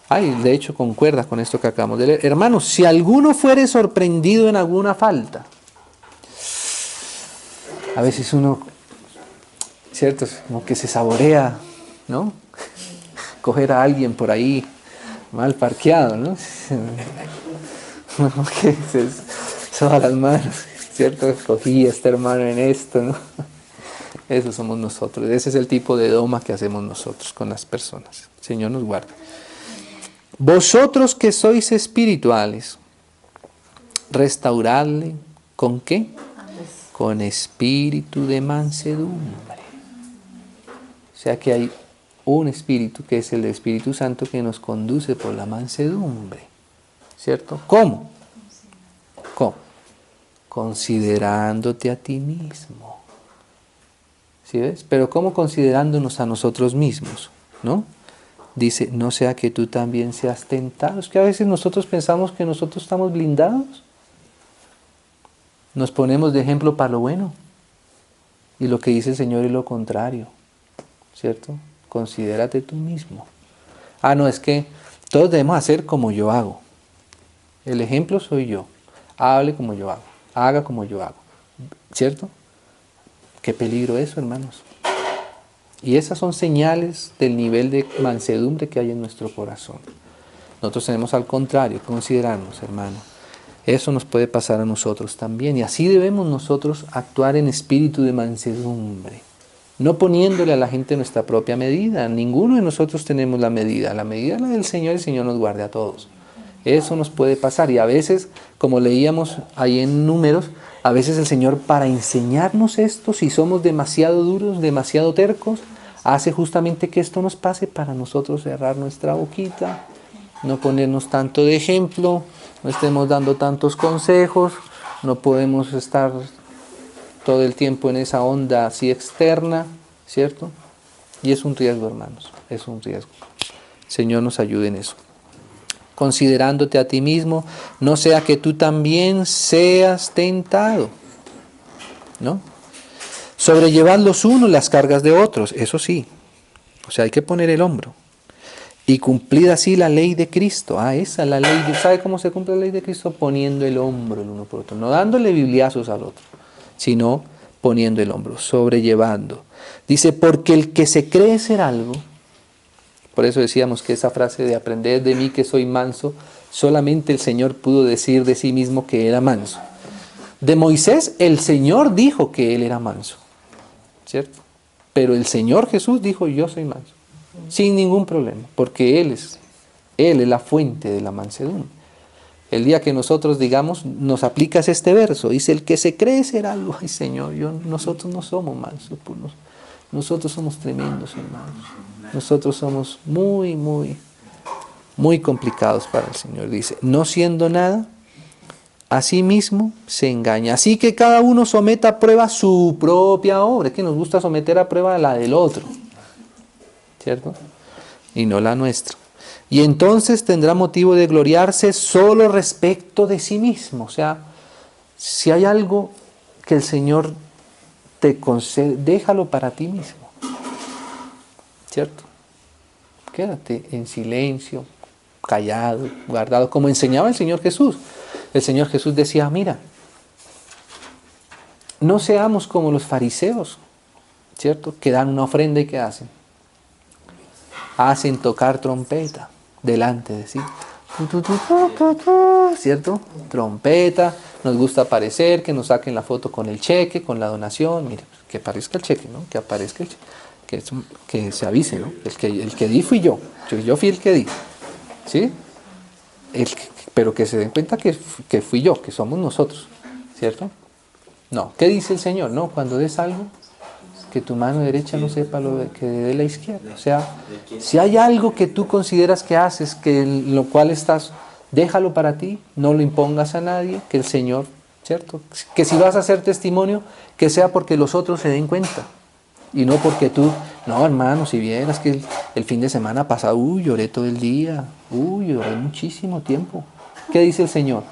[SPEAKER 1] de hecho concuerda con esto que acabamos de leer. Hermanos, si alguno fuere sorprendido en alguna falta, a veces uno, ¿cierto? Como que se saborea, ¿no? Coger a alguien por ahí mal parqueado, ¿no? Como que se soba las manos, ¿cierto? Cogí a este hermano en esto, ¿no? Eso somos nosotros. Ese es el tipo de doma que hacemos nosotros con las personas. El Señor nos guarde. Vosotros que sois espirituales, restauradle, ¿con qué? Con espíritu de mansedumbre. O sea que hay un espíritu que es el Espíritu Santo que nos conduce por la mansedumbre, ¿cierto? ¿Cómo? Considerándote a ti mismo. ¿Sí ves? Pero ¿cómo considerándonos a nosotros mismos? ¿No? Dice, no sea que tú también seas tentado. Es que a veces nosotros pensamos que nosotros estamos blindados. Nos ponemos de ejemplo para lo bueno. Y lo que dice el Señor es lo contrario. ¿Cierto? Considérate tú mismo. No, es que todos debemos hacer como yo hago. El ejemplo soy yo. Hable como yo hago. Haga como yo hago. ¿Cierto? Qué peligro eso, hermanos. Y esas son señales del nivel de mansedumbre que hay en nuestro corazón. Nosotros tenemos al contrario, considerarnos, hermano. Eso nos puede pasar a nosotros también. Y así debemos nosotros actuar en espíritu de mansedumbre. No poniéndole a la gente nuestra propia medida. Ninguno de nosotros tenemos la medida. La medida es la del Señor, el Señor nos guarde a todos. Eso nos puede pasar. Y a veces, como leíamos ahí en Números, a veces el Señor, para enseñarnos esto, si somos demasiado duros, demasiado tercos, hace justamente que esto nos pase para nosotros cerrar nuestra boquita, no ponernos tanto de ejemplo, no estemos dando tantos consejos, no podemos estar todo el tiempo en esa onda así externa, ¿cierto? Y es un riesgo, hermanos, es un riesgo. Señor nos ayude en eso. Considerándote a ti mismo, no sea que tú también seas tentado, ¿no? Sobrellevad los unos las cargas de otros, eso sí. O sea, hay que poner el hombro. Y cumplir así la ley de Cristo. Esa es la ley. ¿Sabe cómo se cumple la ley de Cristo? Poniendo el hombro el uno por otro. No dándole bibliazos al otro, sino poniendo el hombro, sobrellevando. Dice, porque el que se cree ser algo, por eso decíamos que esa frase de aprended de mí que soy manso, solamente el Señor pudo decir de sí mismo que era manso. De Moisés, el Señor dijo que él era manso, ¿cierto? Pero el Señor Jesús dijo, yo soy manso, sin ningún problema, porque Él es la fuente de la mansedumbre. El día que nosotros digamos, nos aplicas este verso, dice, el que se cree ser algo, ay Señor, nosotros no somos mansos, nosotros somos tremendos, hermanos. Nosotros somos muy, muy, muy complicados para el Señor. Dice, no siendo nada, a sí mismo se engaña. Así que cada uno someta a prueba su propia obra. Es que nos gusta someter a prueba la del otro, ¿cierto? Y no la nuestra. Y entonces tendrá motivo de gloriarse solo respecto de sí mismo. O sea, si hay algo que el Señor te concede, déjalo para ti mismo, ¿cierto? Quédate en silencio, callado, guardado, como enseñaba el Señor Jesús. El Señor Jesús decía, mira, no seamos como los fariseos, ¿cierto? Que dan una ofrenda y ¿qué hacen? Hacen tocar trompeta delante de sí. ¿Cierto? Trompeta, nos gusta aparecer, que nos saquen la foto con el cheque, con la donación, mire, que aparezca el cheque, ¿no? Que aparezca el cheque, que se avise, ¿no? El que di fui yo fui el que di, ¿sí? Pero que se den cuenta que fui yo, que somos nosotros, ¿cierto? No, ¿qué dice el Señor? No, cuando des algo, que tu mano derecha no sepa lo que dé la izquierda. O sea, si hay algo que tú consideras que haces, que en lo cual estás, déjalo para ti, no lo impongas a nadie, que el Señor, ¿cierto? Que si vas a hacer testimonio, que sea porque los otros se den cuenta. Y no porque tú, no hermano, si vieras que el fin de semana pasado, lloré todo el día, lloré muchísimo tiempo. ¿Qué dice el Señor?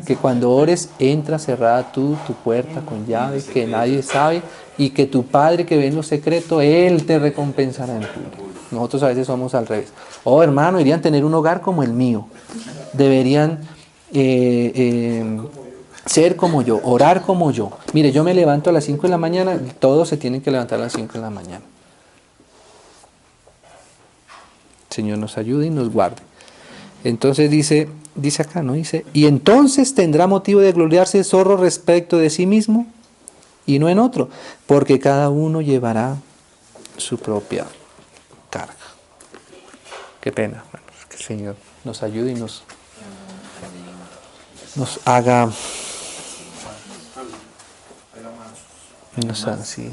[SPEAKER 1] Que cuando ores, entra cerrada tu puerta con llave, que nadie sabe, y que tu Padre que ve en lo secreto, Él te recompensará en público. Nosotros a veces somos al revés. Oh hermano, deberían tener un hogar como el mío. Deberían ser como yo, orar como yo. Mire, yo me levanto a las 5 de la mañana, todos se tienen que levantar a las 5 de la mañana. El Señor nos ayude y nos guarde. Entonces dice acá, ¿no? Dice, y entonces tendrá motivo de gloriarse solo respecto de sí mismo y no en otro, porque cada uno llevará su propia carga. Qué pena, hermanos, que el Señor nos ayude y nos haga, nos haga así,